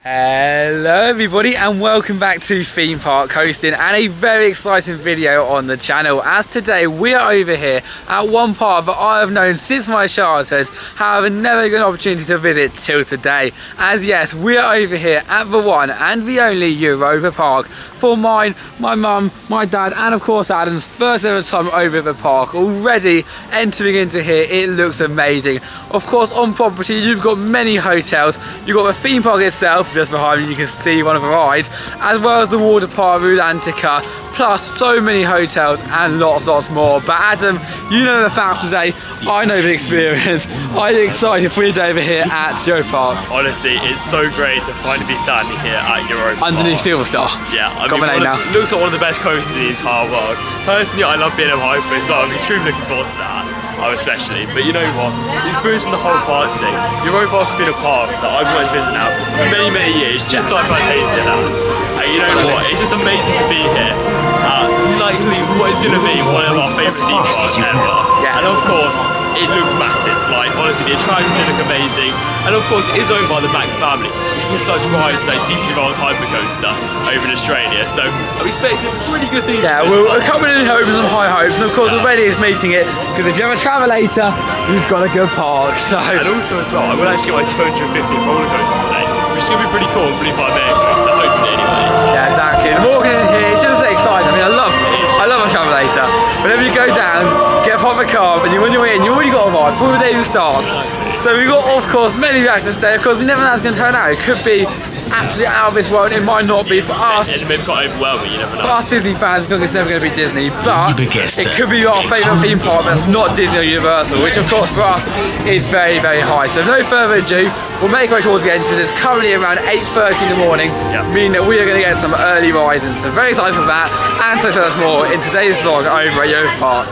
Hello everybody and welcome back to Theme Park Coastin and a very exciting video on the channel, as today we are over here at one park that I have known since my childhood, however never got an opportunity to visit till today. As yes, we are over here at the one and the only Euorpa park for mine, my mum, my dad and of course Adam's first ever time over at the park. Already entering into here, it looks amazing. Of course on property you've got many hotels, you've got the theme park itself just behind me, you can see one of the rides, as well as the water park Rulantica, plus so many hotels and lots more. But Adam, you know the facts today, I know the experience. I'm excited for your day over here at Euorpa. Honestly, it's so great to finally be standing here at Euorpa. Underneath Silver Star. Yeah, I got my name now. It looks like one of the best coasters in the entire world. Personally, I love being at Hyper as well. I'm extremely looking forward to that. Especially, but you know what? Experiencing the whole park thing. Euorpa Park's been a park that I've wanted to visit now for many years, just like I tasted it out. You know what? It's just amazing to be here. Likely what is going to be one of our favourite theme parks ever. Yeah. And of course, it looks massive. Like honestly, the attractions look amazing, and of course, it is owned by the Mac family, which was such rides like DC Rolls Hyper Coaster over in Australia. So I'm expecting really good things. Yeah, we're coming in hopes and high hopes, and of course already it's meeting it, because if you have a travelator, you've got a good park. So and also as well, I will actually get my 250th roller coaster today, which is going to be pretty cool. Pretty far there, so hopefully anyways. Yeah, exactly. And walking in here, it's just exciting. I mean, I love a travelator. Whenever you go down, get a proper car, and when you're in, you already got a ride before the day even starts. So we've got, of course, many reactions today. Of course, we never know how it's going to turn out. It could be absolutely out of this world. It might not be for us. It may be quite overwhelming, you never know. For us Disney fans, we think it's never going to be Disney, but it could be our favourite theme park that's not Disney or Universal, which of course for us is very high. So no further ado, we'll make our way towards the entrance. It's currently around 8:30 in the morning, meaning that we are going to get some early rising. So very excited for that, and so much more in today's vlog over at Euorpa Park.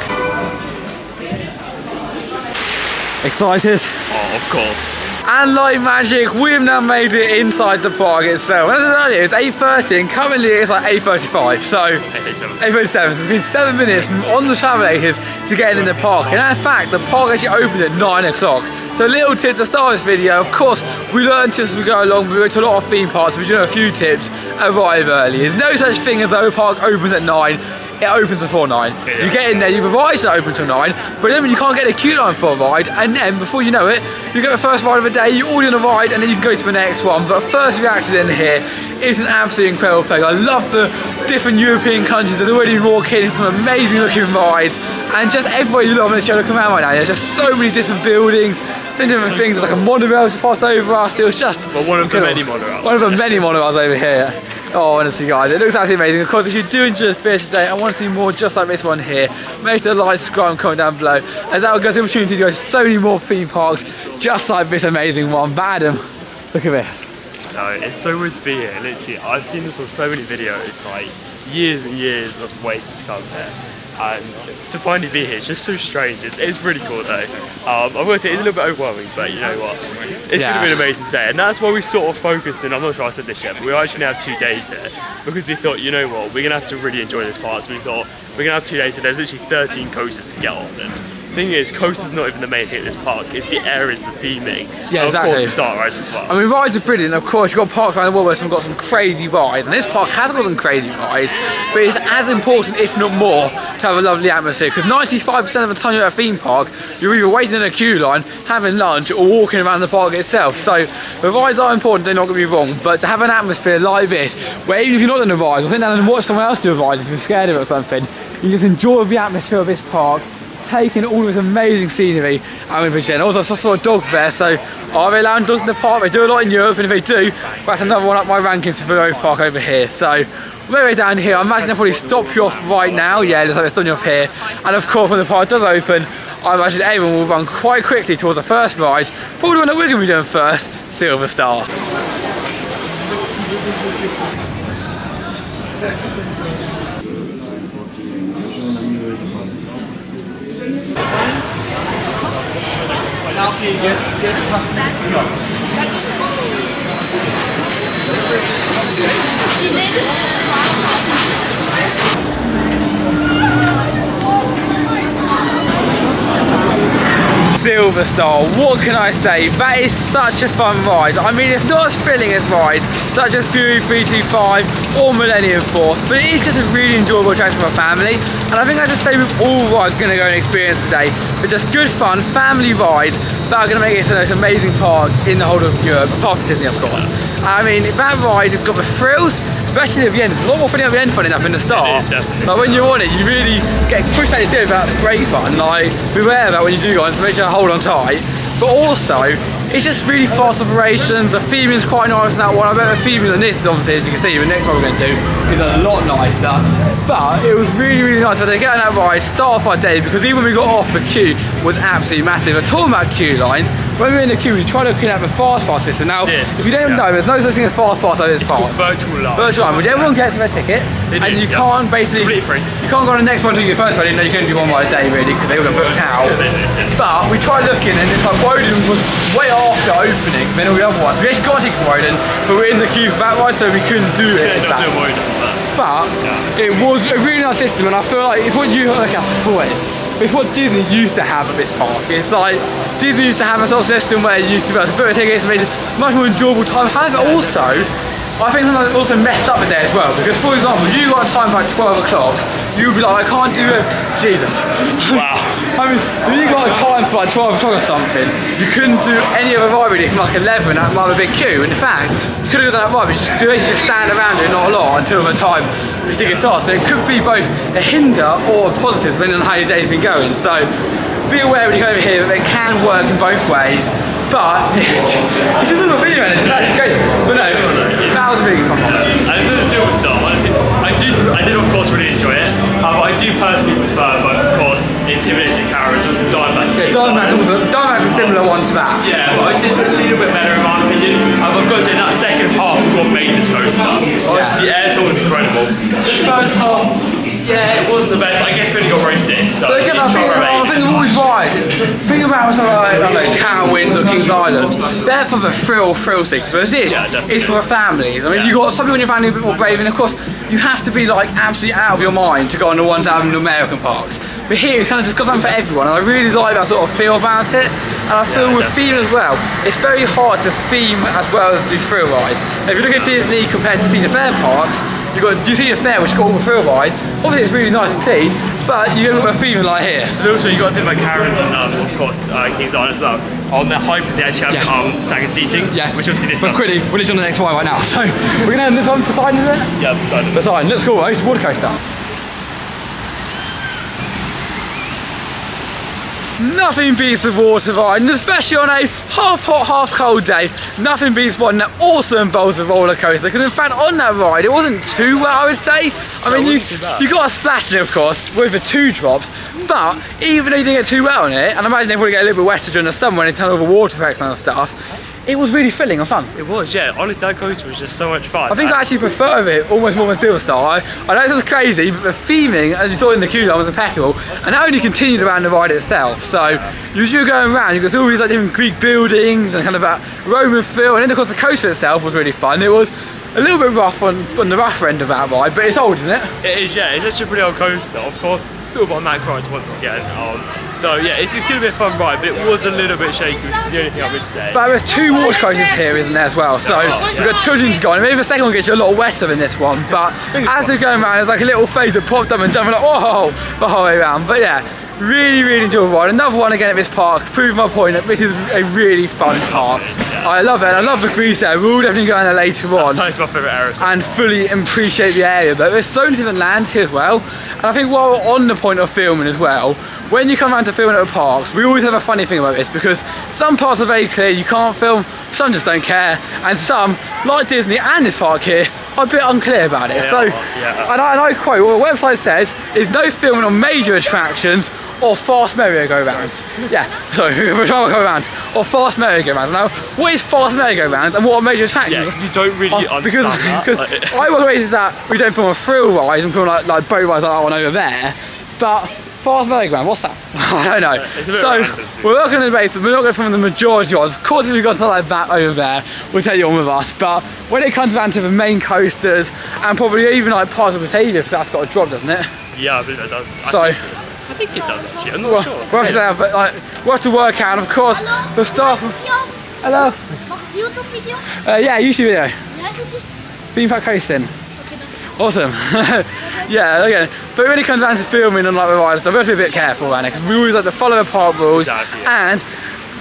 Excited? Oh, of course. And like magic, we have now made it inside the park itself. As I said earlier, it's 8:30 and currently it's like 8:35, so 8:37. So it's been 7 minutes from on the travelators to getting in the park. And in fact, the park actually opened at 9 o'clock. So a little tip to start this video, of course, we learn tips as we go along, we go to a lot of theme parks, so we do know a few tips, arrive early. There's no such thing as though a park opens at 9. It opens before 9. Yeah. You get in there, the rides don't open till 9, but then you can't get a queue line for a ride, and then before you know it, you get the first ride of the day, you order on a ride, and then you can go to the next one. But first reaction in here is an absolutely incredible place. I love the different European countries that already walk in, some amazing looking rides, and just everybody you love in the show looking around right now. There's just so many different buildings, so many different things. There's like a monorail just passed over us. It was just one of the many monorails. One of the many monorails over here. Oh, honestly guys, it looks absolutely amazing. Of course, if you do enjoy this video today and want to see more just like this one here, make sure to like, subscribe and comment down below, as that will give us the opportunity to go to so many more theme parks just like this amazing one. But Adam, look at this. No, it's so weird to be here, literally. I've seen this on so many videos, like years and years of waiting to come here. And to finally be here, it's just so strange. It's really cool though. I will say it's a little bit overwhelming, but you know what? It's going to be an amazing day, and that's why we sort of focused in. I'm not sure I said this yet, but we actually now have 2 days here because we thought, you know what, we're going to have to really enjoy this park. So we thought we're going to have 2 days here. There's literally 13 coasters to get on. And the thing is, coasters not even the main thing at this park. It's the areas, the theming. Yeah, exactly. Of course, the dark rides as well. I mean, rides are brilliant. Of course, you've got parks around the world where some got some crazy rides, and this park has got some crazy rides, but it's as important, if not more, to have a lovely atmosphere. Because 95% of the time you're at a theme park, you're either waiting in a queue line, having lunch, or walking around the park itself. So the rides are important, they're not going to be wrong, but to have an atmosphere like this, where even if you're not in the rides, or sit down and watch someone else do a ride if you're scared of it or something, you just enjoy the atmosphere of this park, taking all this amazing scenery and with Jen. Also, I saw a dog there, so are they allowing dogs in the park? They do a lot in Europe, and if they do, that's another one up my rankings for the park over here. So way down here, I imagine they'll probably stop you off right now. Yeah, it looks like they're stopping you off here. And of course, when the park does open, I imagine everyone will run quite quickly towards the first ride. Probably the one that we're going to be doing first, Silver Star. Silver Star, what can I say? That is such a fun ride. I mean, it's not as thrilling as rides such as Fury 325 or Millennium Force, but it is just a really enjoyable attraction for a family. And I think that's the same with all rides we're going to go and experience today. They're just good fun, family rides that are going to make it the most amazing park in the whole of Europe, apart from Disney, of course. I mean, that ride has got the thrills, especially at the end. It's a lot more funny at the end, funny enough, in the start. It is definitely. Like when you're on it, you really get pushed out your seat about great fun. Like, beware of that when you do go on, so make sure to hold on tight. But also, it's just really fast operations. The theming is quite nice in that one. I bet the theming on this is obviously, as you can see, the next one we're going to do is a lot nicer. But it was really, really nice. So to get on that ride, start off our day, because even when we got off, the queue was absolutely massive. I'm talking about queue lines. When we were in the queue, we tried looking at the fast pass system. Now, if you don't know, there's no such thing as fast pass over this park. It's called virtual line. Virtual line, which everyone gets their ticket, and you can't basically, completely free. You can't go on the next one until your first one. You know you can only do one ride a day really, because they all got booked out. But we tried looking, and it's like Woden was way after opening than all the other ones. We actually got a ticket for Woden, but we're in the queue for that ride, so we couldn't do it. But it was a really nice system, and I feel like it's what you look at always. It's what Disney used to have at this park. It's like Disney used to have a sort of system where you used to be able to book a ticket, and made it much more enjoyable time. However, also, I think sometimes it also messed up the day as well, because for example, you got a time for like 12 o'clock, you'd be like, I can't do it. Jesus. Wow. I mean, if you got a time for like 12 o'clock or something, you couldn't do any other ride really from like 11, that might have a big queue. And in fact, you could have done that ride, but you just stand around doing not a lot until the time which ticket starts. So it could be both a hinder or a positive depending on how your day's been going. So be aware when you go over here that it can work in both ways. But it's just a little video and it's actually great. But no, that was a really fun one. And to the Silver Star, I did of course really enjoy it. But I do personally prefer both, of course, the Intimidating Carriage and Diamondback. Yeah, Diamondback's a similar one to that. Yeah, but it's a little bit better in my opinion. I've got to say that second half is what made this coaster. The air tour was incredible. The first half, yeah, it wasn't the best, but I guess we only got race 6, so but again, I think of all these rides, think about something like, I don't know, Carowinds or Kings Island, they're for the thrill seekers, whereas this is for the families. I mean, you got some people in your family a bit more brave, and of course, you have to be like absolutely out of your mind to go on the ones out in the American parks. But here, it's kind of just got something for everyone, and I really like that sort of feel about it. And I feel with theme as well, it's very hard to theme as well as do thrill rides. Now, if you look at Disney compared to Cedar Fair parks, you've got Cedar Fair, which has got all the thrill rides. Obviously, it's really nice and clean, but you look at a theme like here. And also, you've got to think about Carowinds and, of course, Kings Island as well. On their hypers, they actually have staggered seating, which obviously this But quickly, we're literally on the next one right now. So, we're going to end this one, Poseidon, is it? Yeah, Poseidon. Poseidon, looks cool, it's a water coaster. Nothing beats a water ride, and especially on a half hot, half cold day, nothing beats one that also involves a roller coaster. Because in fact, on that ride, it wasn't too wet, I would say. I mean, you got a splash in, of course, with the 2 drops, but even though you didn't get too wet on it, and I imagine they probably get a little bit wetter during the summer when they turn over water effects and stuff, it was really thrilling and fun. It was, yeah. Honestly, that coaster was just so much fun. I think I actually prefer it almost more than Silver Star. I know this is crazy, but the theming, as you saw in the queue line, was impeccable, and that only continued around the ride itself. So, as you were going around, you got all these like different Greek buildings and kind of that Roman feel, and then of course the coaster itself was really fun. It was a little bit rough on the rougher end of that ride, but it's old, isn't it? It is, yeah. It's actually a pretty old coaster, of course. A little bit on that rides once again. So yeah, it's going to be a fun ride, but it was a little bit shaky, which is the only thing I would say. But there's 2 water coasters here, isn't there, as well? So you've got children to go on. Maybe the second one gets you a lot wetter than this one, but as they're going around, there's like a little phase that popped up and jumping like, whoa, the whole way around. But yeah, really, really enjoyable ride. Another one again at this park, proving my point that this is a really fun park. I love it, and I love the Greece area. We'll definitely go in there later on. That's my favourite area. And fully appreciate the area, but there's so many different lands here as well. And I think while we're on the point of filming as well, when you come around to filming at the parks, we always have a funny thing about this, because some parts are very clear, you can't film, some just don't care, and some, like Disney and this park here, are a bit unclear about it. And I quote, what the website says is no filming on major attractions or fast merry-go-rounds. Yeah, sorry, we're trying to go around. Or fast merry-go-rounds. Now, what is fast merry-go-rounds and what are major attractions? Yeah, you don't really understand that. Because I work ways is that we don't film a thrill rides and film like boat rides like that one over there, but fast merry-go-round, what's that? I don't know. So, we're not going to base, we're not going to film the majority of us. Of course, if we've got something like that over there, we'll take you on with us. But when it comes down to the main coasters, and probably even like parts of Batavia, because that's got a drop, doesn't it? Yeah, I believe it does. So, I think it does actually, I'm not sure. We'll have to say, but like, we'll have to work out, and of course, the staff. Hello. Machst du YouTube video? Yeah, YouTube video. Wie heißt das hier? Theme Park Coastin. Okay, danke. Awesome. Yeah, again, but when it comes down to filming and like the rides, we have to be a bit careful around it because we always like to follow the park rules. Exactly, yeah. And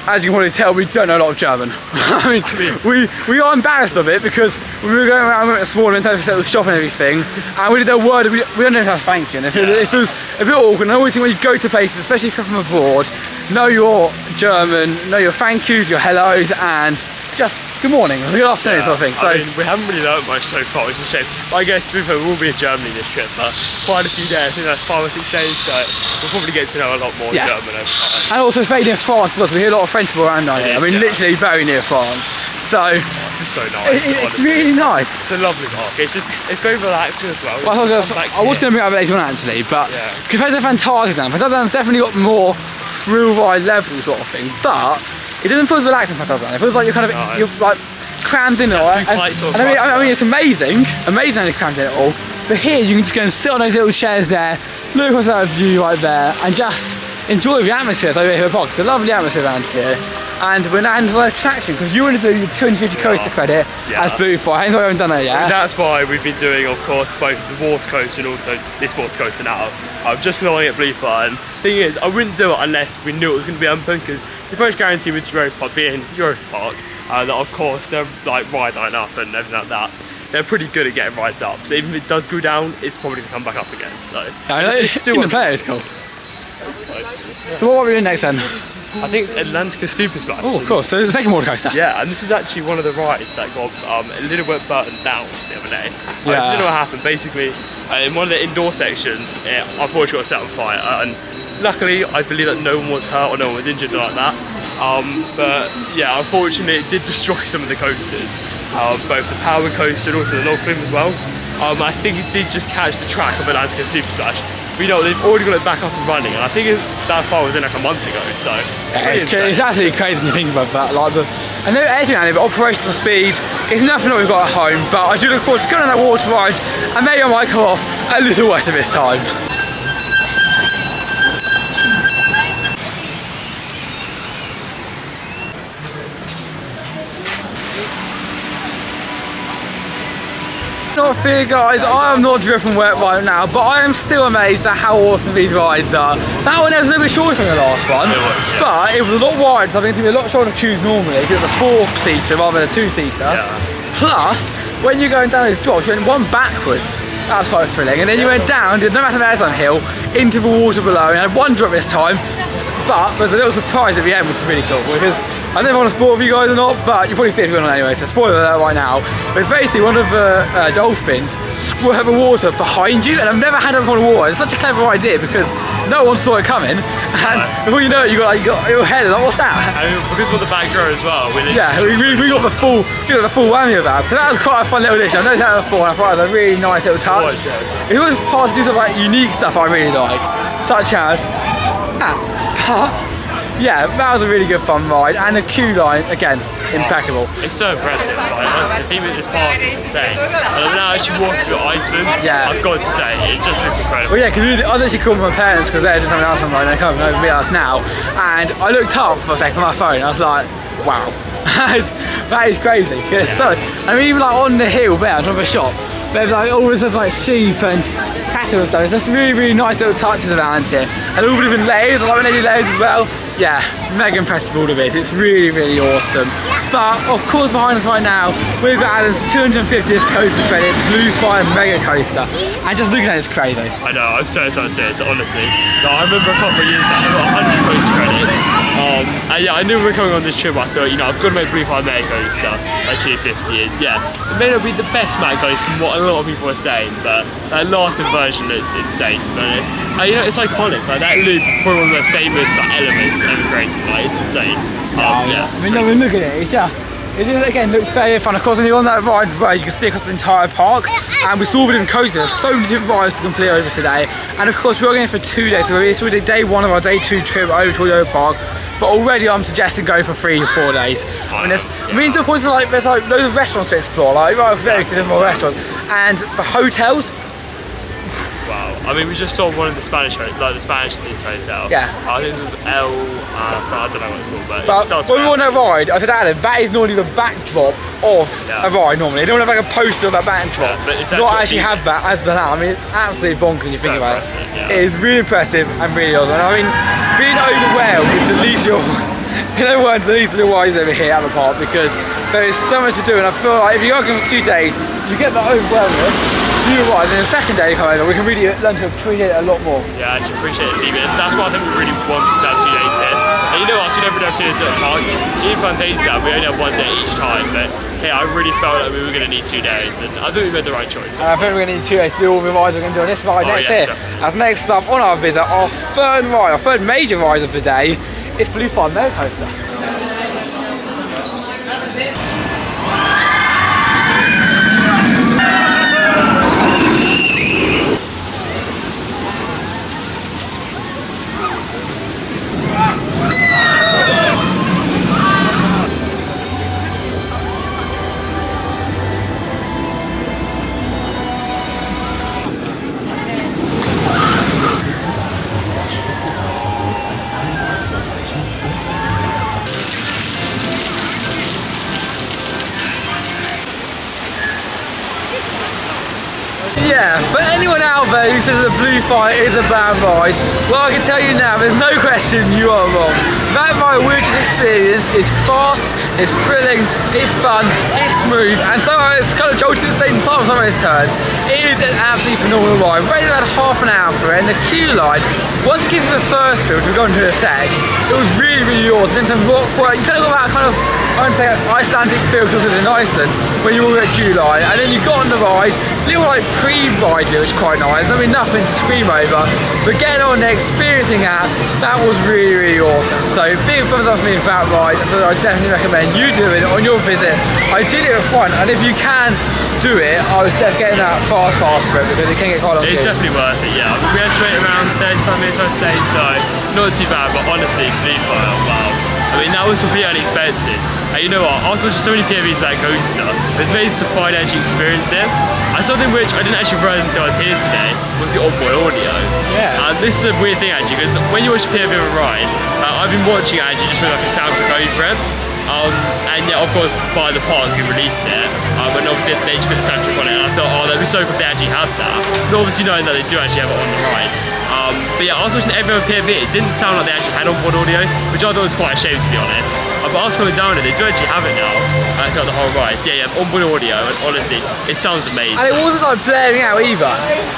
as you can probably tell, we don't know a lot of German. I mean, we are embarrassed of it because when we were going around, we went to small and was shopping and everything, and we did a word, we don't know how to thank you. And it feels a bit awkward. And I always think when you go to places, especially if you're from abroad, know your German, know your thank yous, your hellos, and just good morning or good afternoon sort of thing. So I mean, we haven't really learned much so far, which is a shame. But I guess to be fair, we'll be in Germany this trip for quite a few days. I think that's 5 or 6 days, so we'll probably get to know a lot more German over time. And also it's very near France because we hear a lot of French people around down here. I mean, literally very near France. So this is so nice. It's really nice. It's a lovely park. It's very relaxing as well. I was going to bring it up later on actually, but compared to Fantasyland definitely got more thrill ride level sort of thing, but it doesn't feel as relaxing Fantasyland. It feels like you're kind of you're like crammed in it all. And I mean it's amazing how you're crammed in it all. But here you can just go and sit on those little chairs there, look at that view right there, and just enjoy the atmosphere. So over here at the park. It's a lovely atmosphere around here. And we're now into the attraction because you want to do your 250 coaster credit as Blue Fire. Hence why we haven't done that yet. And that's why we've been doing, of course, both the water coaster and also this water coaster now. I'm just going at Blue Fire. And the thing is, I wouldn't do it unless we knew it was going to be open because the most guarantee with Euorpa being Euorpa Park, that of course they're like ride line up and everything like that. They're pretty good at getting rides up. So even if it does go down, it's probably going to come back up again. So it's still the player is cool. So what are we doing next then? I think it's Atlantica Super Splash. Oh, of course. So the second water coaster. Yeah, and this is actually one of the rides that got a little bit burned down the other day. I don't know what happened. Basically, in one of the indoor sections, it unfortunately got set on fire. And luckily, I believe that no one was hurt or no one was injured like that. But yeah, unfortunately, it did destroy some of the coasters, both the Power Coaster and also the Log Flume as well. I think it did just catch the track of Atlantica Super Splash. But you know, they've already got it back up and running, and I think that fire was in like a month ago, so it's absolutely crazy when you think about that. Like I know everything out there, but operational speed is nothing that we've got at home, but I do look forward to going on that water ride, and maybe I might come off a little wetter this time. Not fear guys, I am not dripping wet right now, but I am still amazed at how awesome these rides are. That one was a little bit shorter than the last one, but it was a lot wider, so I think it's going to be a lot shorter to choose normally, because it's a 4-seater rather than a 2-seater. Plus, when you're going down these drops, you went one backwards. That was quite thrilling, and then you went down, did no massive airtime hill, into the water below, and had one drop this time, but there's a little surprise at the end, which is really cool, because I don't know if I want to spoil for you guys or not, but you'll probably see it if you're on anyway, so spoiler alert right now. But it's basically one of the dolphins squirt the water behind you, and I've never had it before in the water. It's such a clever idea because no one saw it coming, and before you know it, you got your head like, what's that? I mean, because we're the back row as well. We got the full whammy of that, so that was quite a fun little addition. I've noticed that before, and I thought it was a really nice little touch. It was parts to do some like unique stuff I really like, such as yeah, that was a really good fun ride, and the queue line, again, impeccable. It's so impressive, right? Honestly, the theme of this park is insane. And I'm now actually walking through Iceland, I've got to say, it just looks incredible. Well, yeah, because I was actually calling my parents because they're doing something else online, and they're coming over to meet us now, and I looked up for a second on my phone, and I was like, wow, that is crazy. It's so, I mean, even like on the hill there, on top of a shop, there's like all this like sheep and cattle and stuff. It's just really, really nice little touches around here, and all the different layers. I like when they do layers as well. Yeah, mega impressive all of it. It's really, really awesome. But of course, behind us right now, we've got Adam's 250th coaster credit, Blue Fire Mega Coaster, and just looking at it is crazy. I know, I'm so excited to this, honestly. I remember a couple of years back, I got 100 coaster credits. And yeah, I knew we were coming on this trip. I thought, you know, I've got to make Blue Fire Mega Coaster. Like 250 is, yeah. It may not be the best Mega Coaster from what a lot of people are saying, but that last version is insane, to be honest. You know, it's iconic. Like that loop, probably one of the famous elements ever created. Like, it's insane. Yeah. I mean, look at it. It just again looks very fun. Of course, when you're on that ride as well, you can see across the entire park. And we saw the different coasters. There's so many different rides to complete over today. And of course, we're going for 2 days. So this will be day 1 of our day 2 trip over to Euorpa Park. But already I'm suggesting go for 3 or 4 days. I mean, to the point of like there's like loads of restaurants to explore. Like right, very different restaurants, and the hotels. Wow. well. I mean, we just saw one of the Spanish, like the Spanish-themed hotel. Yeah. I think it was El, so I don't know what it's called, but it starts when we with went on a ride, I said, Adam, that is normally the backdrop of a ride normally. They don't have like a poster of that backdrop. Yeah, but it's not actually have that as the now. I mean, it's absolutely bonkers when you think about it. Yeah. It is really impressive and really awesome. And I mean, being overwhelmed is the least of your, in other words, the least of your worries over here at the park, because there is so much to do. And I feel like if you're going for 2 days, you get that overwhelmed. You arrive, and the second day you come over, we can really learn to appreciate it a lot more. Yeah, I actually appreciate it, and that's why I think we really wanted to have 2 days here. And you know what, if you never have 2 days at a park, even Fantasia, we only have 1 day each time, but hey, I really felt like we were going to need 2 days, and I think we made the right choice. I think we're going to need 2 days to do all the rides we're going to do on this ride next here. Definitely. As next up on our visit, our third ride, our third major ride of the day, is Blue Fire Mega Coaster. Yeah, for anyone out there who says the Blue Fire is a bad ride, well, I can tell you now, there's no question you are wrong. That ride we just experienced is fast, it's thrilling, it's fun, it's smooth, and somehow it's kind of jolting at the same time on some of its turns. It is an absolutely phenomenal ride. We waited about half an hour for it, and the queue line, once you get to the first bit, which we've gone to in a sec, it was really, really awesome. In some rock work, you kind of got that kind of, I would say, Icelandic feel to it in Iceland when you walk at a queue line, and then you got on the ride, little like pre-ride bit, which was quite nice. I mean, nothing to scream over, but getting on there, experiencing that was really, really awesome. So big thumbs up for me for that ride, so I definitely recommend you do it on your visit. I did it with fun, and if you can do it, I was just getting that fast pass for it, because it can get quite long. It's definitely worth it, yeah. We had to wait around 35 minutes, I'd say, so not too bad, but honestly, Blue Fire, wow. I mean, that was completely unexpected. And you know what, after watching so many POVs of that coaster, it's amazing to find actually experience it. And something which I didn't actually realise until I was here today was the onboard audio. Yeah. And this is a weird thing actually, because when you watch a POV of a ride, I've been watching it actually just with like a soundtrack over it. And yeah, of course, by the park who released it, and obviously they just put the soundtrack on it, and I thought, oh, that'd be so cool if they actually had that. But obviously knowing that they do actually have it on the ride. But yeah, I was watching every other POV, it didn't sound like they actually had onboard audio, which I thought was quite a shame, to be honest. But after coming down it, they do actually have it now, throughout the whole ride. So yeah, onboard audio, and honestly, it sounds amazing. And it wasn't like blaring out either.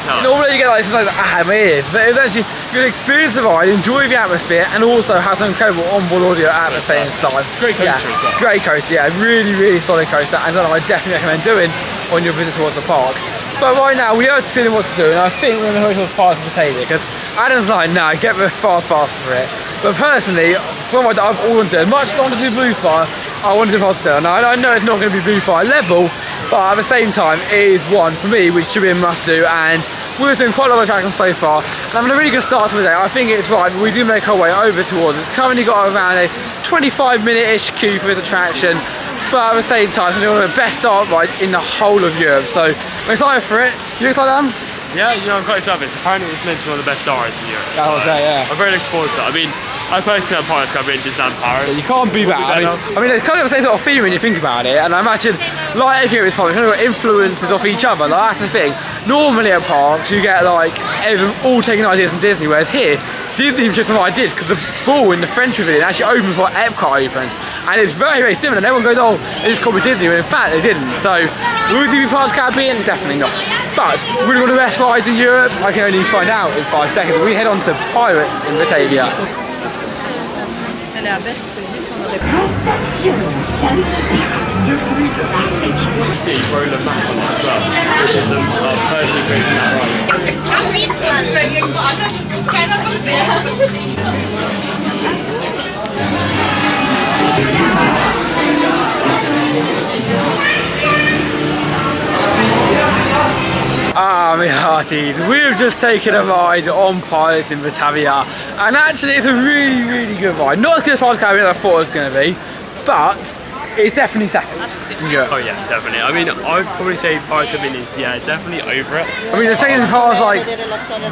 No. Normally you get like something like my ears, but it was actually, you could experience the ride, enjoy the atmosphere, and also have some incredible onboard audio at the same time. Great coaster as well. Great coaster, yeah, really, really solid coaster, and something I definitely recommend doing on your visit towards the park. But right now, we are deciding what to do, and I think we're going to go to the park for Taylor, because Adam's like, no, get the fast for it. But personally, something that I've always done, much as I want to do Blue Fire, I want to do Coastin. Now, I know it's not going to be Blue Fire level, but at the same time, it is one for me, which should be a must do, and we've been doing quite a lot of attractions so far, and I'm having a really good start to the day. I think it's right, but we do make our way over towards it. It's currently got around a 25-minute-ish queue for this attraction, but at the same time, it's one of the best start rides in the whole of Europe, so I'm excited for it. You excited, Adam? Yeah, you know, I'm quite excited. Apparently it's meant to be one of the best star rides in Europe. That was it, yeah. I'm very looking forward to it. I mean, I personally have Pirates Club in Disneyland Paris. Yeah, you can't beat that. I mean, it's kind of the same sort of theme when you think about it, and I imagine, like every European park, kind of got influences off each other. Like, that's the thing. Normally at parks, you get like everyone all taking ideas from Disney, whereas here, Disney took some ideas because the ball in the French Pavilion actually opened before Epcot opened, and it's very, very similar. And everyone goes, "Oh, it's called with Disney," when in fact they didn't. So, will it be Pirates Caribbean? Definitely not. But really one of the best rides in Europe, I can only find out in 5 seconds. We head on to Pirates in Batavia. Attention, salut les pirates de bruit de la région. See roller map on that as well, which is the person creating that Ah, my hearties, we've just taken a ride on Pirates in Batavia, and actually it's a really, really good ride. Not as good as Pirates Caribbean as I thought it was going to be, but it's definitely second. Oh yeah, definitely. I mean, I'd probably say Pirates of the Caribbean is, yeah, definitely over it. I mean, the second car's like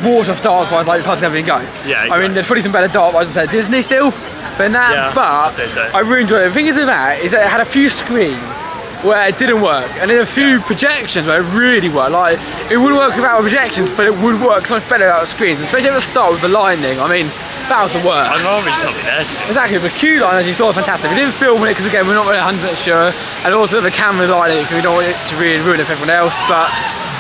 water of dark rides like Pirates of the Caribbean goes. Yeah, I mean, there's probably some better dark rides than Disney still, but that. Yeah, but I'd say so. I really enjoyed it. The thing is about it is that it had a few screens where it didn't work, and then a few projections where it really worked. Like, it wouldn't work without projections, but it would work so much better without the screens, especially at the start with the lightning. I mean, that was the worst. I'd rather just not be there to be. Exactly, the queue line, as you saw, was fantastic. We didn't film it because, again, we're not really 100% sure, and also the camera lighting, we don't want it to really ruin it for everyone else, but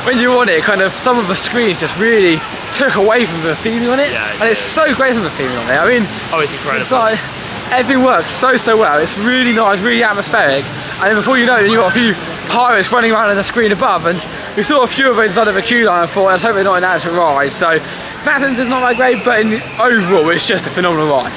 when you're on it, kind of, some of the screens just really took away from the feeling on it, Yeah, and it's so great from the feeling on it. I mean, oh, it's incredible. it's like, everything works so well. It's really nice, really atmospheric, and then before you know it, you've got a few pirates running around on the screen above, and we saw a few of those inside of the queue line and thought, let's hope they're not an actual ride. So that sense is not that great, but in the overall it's just a phenomenal ride.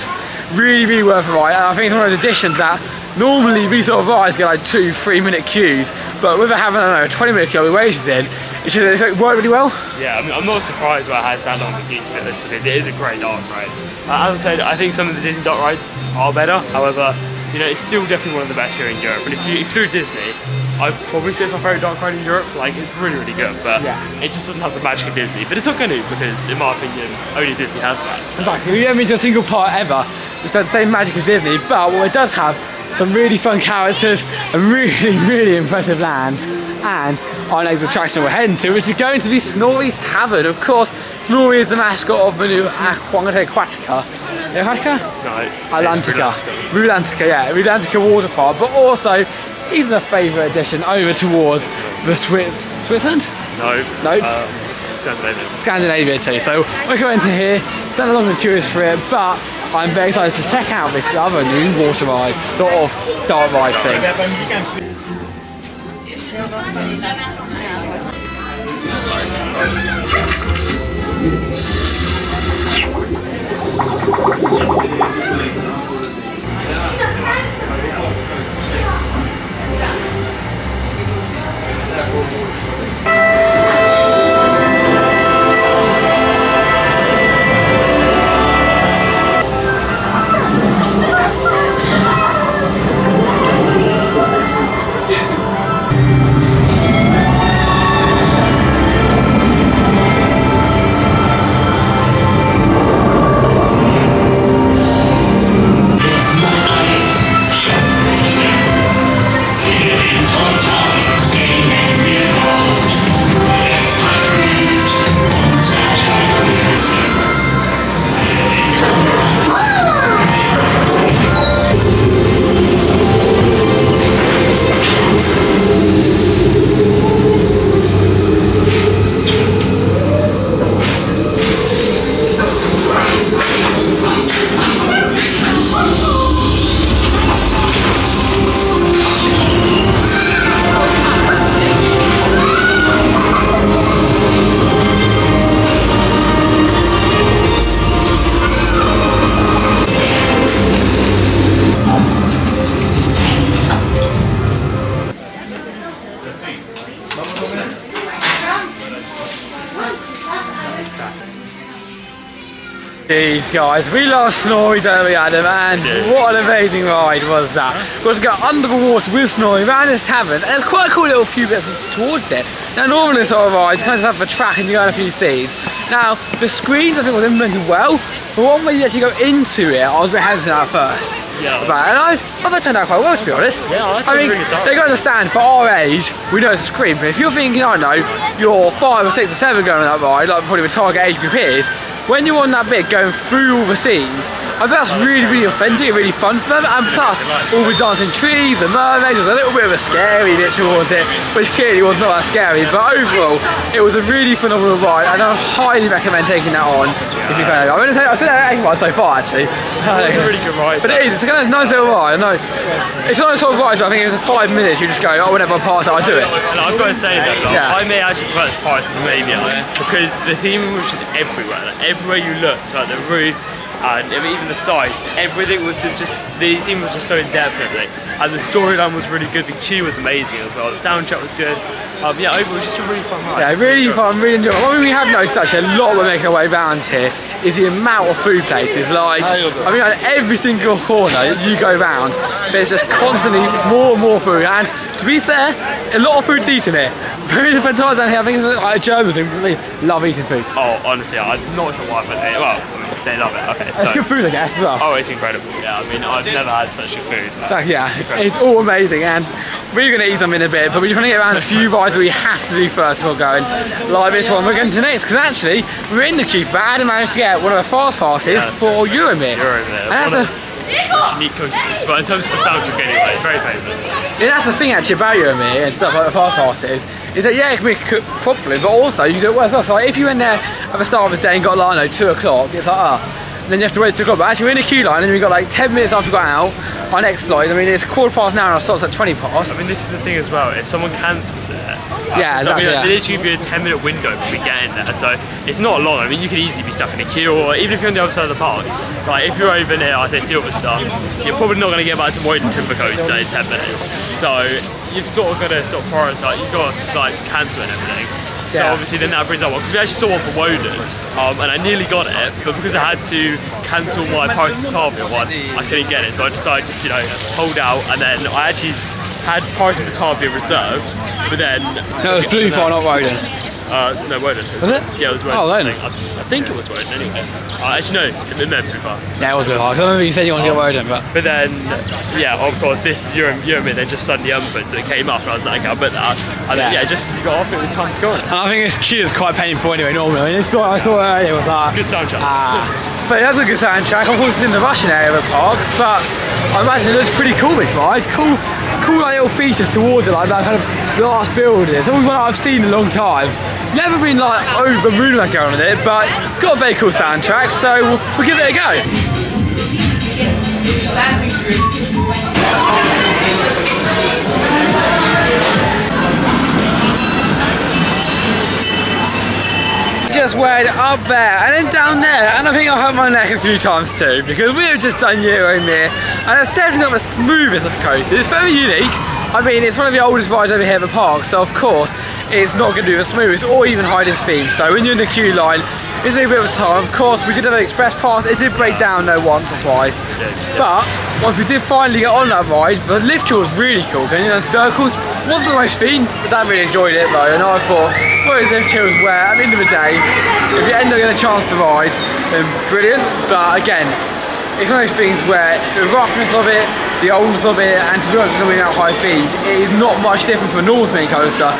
Really worth a ride, and I think it's one of those additions that normally these sort of rides get like 2-3 minute queues, but with it having, I don't know, a 20-minute queue with races in, it should work really well. Yeah, I mean, I'm not surprised why it has that long of a queue to be honest, because it is a great dark ride. As I said, I think some of the Disney dark rides are better, however, you know, it's still definitely one of the best here in Europe, and if you exclude Disney, I'd probably say it's my favourite dark ride in Europe. Like, it's really good, but it just doesn't have the magic of Disney. But it's not going to, because in my opinion, only Disney has that. So. Exactly, we haven't been to a single part ever which does the same magic as Disney, but what it does have, some really fun characters, a really impressive land, and our next attraction we're heading to, which is going to be Snorri's Tavern. Of course, Snorri is the mascot of the new Aquatica. Aquatica? No. Atlantica. Rulantica, yeah. Rulantica water park, but also he's the favourite addition over towards the Switzerland? No. Nope. Scandinavia. Scandinavia too. So we're going to here, done a long and curious for it, but I'm very excited to check out this other new water ride, sort of dark ride thing. Jeez guys, we love Snorri, don't we Adam? And what an amazing ride was that. We got to go under the water with Snorri around his taverns, and it's quite a cool little few bits towards it. Now normally sort of rides, you kind of have a track and you go on a few seats. Now the screens I think was implemented well, but one way you actually go into it, I was a bit hesitant at first. Yeah. And I thought it turned out quite well, to be honest. Yeah, I mean, they got to understand, for our age, we know it's a screen, but if you're thinking, I don't know, you're 5 or 6 or 7 going on that ride, like probably the target age group is, when you're on that bit going through all the scenes, I bet that's really authentic and really fun for them, and plus, all the dancing trees, the mermaids, there's a little bit of a scary bit towards it, which clearly was not that scary, but overall, it was a really phenomenal ride, and I highly recommend taking that on if you can. I'm going to say, I've seen that 8 rides so far actually. It's a really good ride. But it is, it's a kind of nice little ride, I know. It's not a sort of ride, so I think it's 5 minutes, you just go, oh, whenever I pass it, I do it. And I've got to say though, like, Yeah. I may actually prefer it to Pirates of the Caribbean because the theming was just everywhere. Like, everywhere you looked, like the roof, and even the sides, everything was just, the theme was just so in depth and everything. And the storyline was really good, the queue was amazing as well, the soundtrack was good. Yeah, overall, just a really fun ride. Yeah, really fun, really enjoyable. One thing we have noticed actually a lot when making our way around here is the amount of food places. Like, I mean, like every single corner you go round, there's just constantly more and more food. And to be fair, a lot of food to eat in here. Very different times down here. I think it's like a German thing. We love eating food. Oh, honestly, I'm not sure why, but they love it. Okay, so It's good food, I guess, as well. oh, it's incredible. Yeah, I mean, I've never had such good food. So yeah, it's all amazing, and we're going to eat some in a bit, but we're trying to get around a few rides that we have to do first before going like this one we're going to next, because actually we're in the queue for Adam managed to get one of the fast passes for Euorpa. And that's a unique coasters, but in terms of the soundtrack anyway, very famous. yeah, that's the thing actually about Euorpa and stuff like the fast passes is that yeah, it can be cooked properly, but also you can do it well as well. So like, if you went there at the start of the day and got like, I don't know, 2 o'clock, it's like and then you have to wait 2 o'clock. But actually we're in a queue line and we've got like 10 minutes after we got out. Our next slide, I mean it's 1/4 now and our slot's at 20 past. I mean, this is the thing as well. If someone cancels it, Yeah, exactly. I mean, they literally give you a 10-minute window between getting there, so it's not long. I mean, you could easily be stuck in a queue, or even if you're on the other side of the park. Like, if you're over near, I say Silverstar, you're probably not going to get back to Woden to the coaster in 10 minutes. So you've sort of got to prioritise. You've got to like cancel and everything. So Yeah. obviously then that brings up one, because we actually saw one for Woden, and I nearly got it, but because I had to cancel my Paris Batavia one, I couldn't get it. So I decided just hold out, and then I actually had Paris Batavia reserved, but then No, it was Blue Fire, not Woden. no, Woden. Was it? Yeah, it was Woden. Oh, Woden. I think it was Woden anyway. Actually, no, it meant Blue Fire. Yeah, it was Blue Fire. 'Cause I remember you said you wanted to get Woden, but But then, yeah, of course, this Euorpa then just suddenly opened, so it came up, and I was like, okay, I'll put that. And then, Yeah. just as we got off, it was time to go on it. and I think this queue is quite painful anyway, normally. I mean, it's what I saw earlier was like, Good soundtrack. but that's a good soundtrack. Of course, it's in the Russian area of the park, but I imagine it looks pretty cool, this ride. Cool like little features towards it, like that kind of glass building. It's always one I've seen in a long time. Never been like over the moon like going on it, but it's got a very cool soundtrack, so we'll give it a go. Just went up there and then down there, and I think I hurt my neck a few times too, because we have just done Euorpa, and it's definitely not the smoothest of coasters. It's very unique. I mean, it's one of the oldest rides over here at the park, so of course it's not going to be the smoothest or even highest theme. So when you're in the queue line, it's a bit of a time. Of course, we did have an express pass. It did break down though once or twice, but once we did finally get on that ride, the lift tour was really cool. Going in circles wasn't the most themed, but I really enjoyed it though. And I thought, well, lift tours were at the end of the day, if you end up getting a chance to ride, then brilliant. But again, it's one of those things where the roughness of it, the oldness of it, and to be honest, with that high speed, it is not much different from a normal spinning coaster.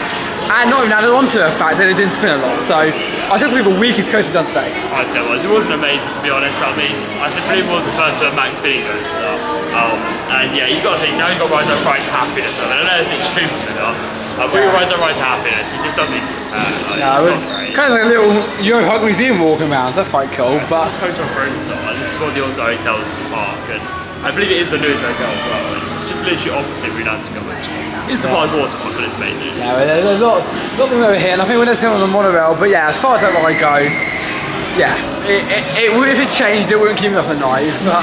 And not even added on to the fact that it didn't spin a lot. So I definitely the weakest coaster done today. I'd say it was. It wasn't amazing, to be honest. I mean, I believe it was the first max spinning coaster. And yeah, you've got to think, now you've got Rise Up Ride to Happiness. I mean, I know it's an extreme spinner. But with Rise Up Ride to Happiness, it just doesn't even it's not great. Kind of like a little Euorpa museum walking around, so that's quite cool. But this is Hotel Rosar, and this is one of the also hotels in the park. And I believe it is the newest hotel as well. And it's just literally opposite Rudantica, which is the Pars water park, but it's amazing. yeah, there's a lot of them over here, and I think we're just on the monorail. But yeah, as far as that ride goes, yeah, if it changed, it wouldn't keep me up at night. But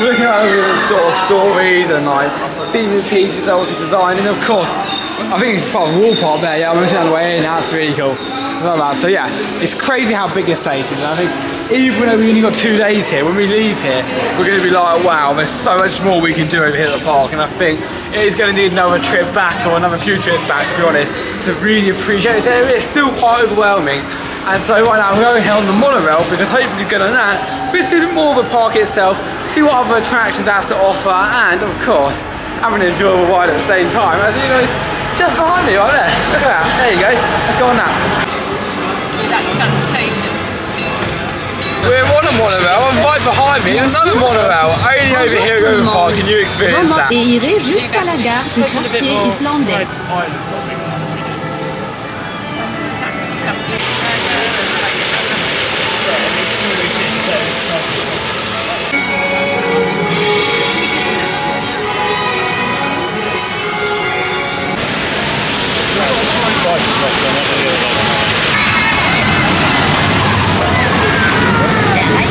looking at all the sort of stories and like theming pieces that also designed, and of course, I think it's part of the wall part there. Yeah, I'm looking on the way in. That's really cool. So yeah, it's crazy how big this place is. And I think even though we've only got 2 days here, when we leave here, we're going to be like, wow, there's so much more we can do over here at the park. And I think it is going to need another trip back or another few trips back, to be honest, to really appreciate this area. It's still quite overwhelming. And so right now we're going here on the monorail, because hopefully good on that, we'll see a bit more of the park itself, see what other attractions it has to offer, and of course, have an enjoyable ride at the same time. As you guys just behind me right there. Look at that. There you go. Let's go on that. That transportation. We're on a monorail, and right behind me is another monorail. Only over here at Euorpa Park can you experience that. Et irez jusqu'à la gare du quartier islandais.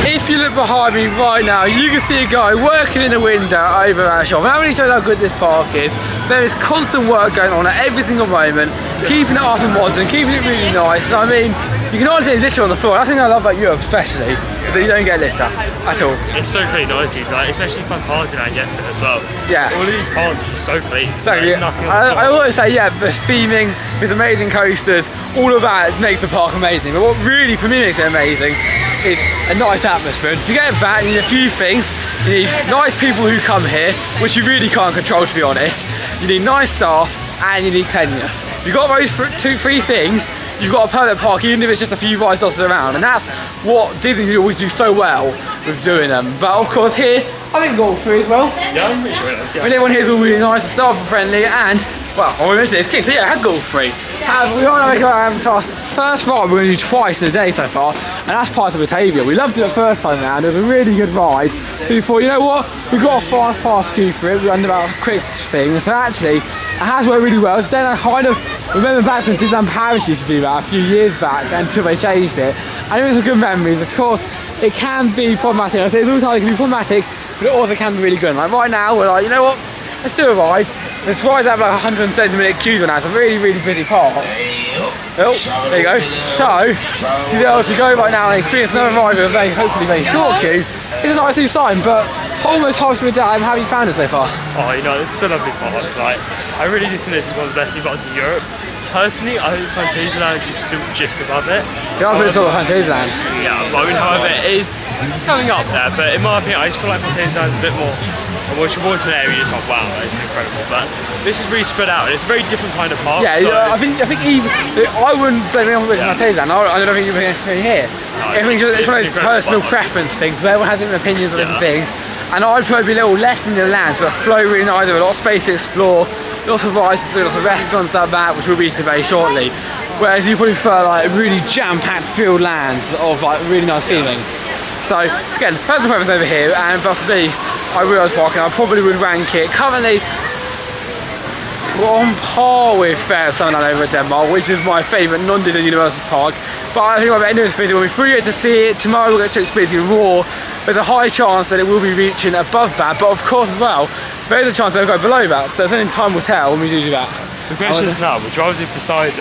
If you look behind me right now, you can see a guy working in the window over our shop. How many shows how good this park is? There is constant work going on at every single moment, keeping it up and modern, keeping it really nice. And I mean, you can honestly litter on the floor. That's the thing I love about Europe especially, is that you don't get litter at all. It's so clean, honestly, like, especially Fantasia and Yesterday as well. Yeah. All of these parts are just so clean. Exactly. There's nothing on the I floor. always say, yeah, the theming, these amazing coasters, all of that makes the park amazing. But what really, for me, makes it amazing is a nice atmosphere. To get that, you need a few things. You need nice people who come here, which you really can't control, to be honest. You need nice staff, and you need cleanliness. You've got those three things, you've got a perfect park, even if it's just a few rides dotted around. And that's what Disney always do so well with doing them. But of course here, I think all three as well. Yeah, I'm pretty sure it is, yeah. I mean, everyone here is all really nice and staff friendly, and, well, I mentioned it's King, so yeah, it has got all three. We are going to make our first ride we're going to do twice in a day so far, and that's Pirates of Batavia. We loved it the first time around, it was a really good ride. So we thought, you know what, we've got a fast queue for it, we under about a quick thing, so actually, it has worked really well. So then I kind of remember back to when Disneyland Paris used to do that a few years back until they changed it. And it was a good memories. Of course, it can be problematic. I say it's all the time it can be problematic, but it also can be really good. Like right now, we're like, you know what, let's do a ride. This ride's have like 170-minute queues on now. It's a really, really busy park. Oh, there you go. So, to be able to go right now and experience another ride with a very, hopefully very short queue is a nice new sign, but almost half of the time, how have you found it so far? Oh, you know, it's so lovely park. Like, I really do think this is one of the best theme parks in Europe. Personally, I think Fantasyland is still just above it. See, I think it's called Fantasyland. Yeah, but I mean, however, it is coming up there. But in my opinion, I just feel like Fantasyland's a bit more. And once you walk to an area, you're just like, wow, it's incredible. But this is really spread out, and it's a very different kind of park. Yeah, so I think even I wouldn't blame anyone with Fantasyland. I don't think you're here. I think it's one of those personal preference things where everyone has different opinions on different things. And I'd probably be a little less than the lands, but flow really nice, with a lot of space to explore, lots of rides to do, lots of restaurants like that, which we'll be to very shortly. Whereas you probably prefer like really jam-packed filled lands of like really nice feeling. So again, personal preference over here, but for me, I realise parking, I probably would rank it currently on par with Summerland over at Denmark, which is my favourite non-Disney Universal park. But I think by the end of this video, when we fully get to see it, tomorrow we'll get to experience it more. There's a high chance that it will be reaching above that, but of course as well, there is a chance that it'll go below that, so only time will tell when we do that. the question is now, would you rather do Poseidon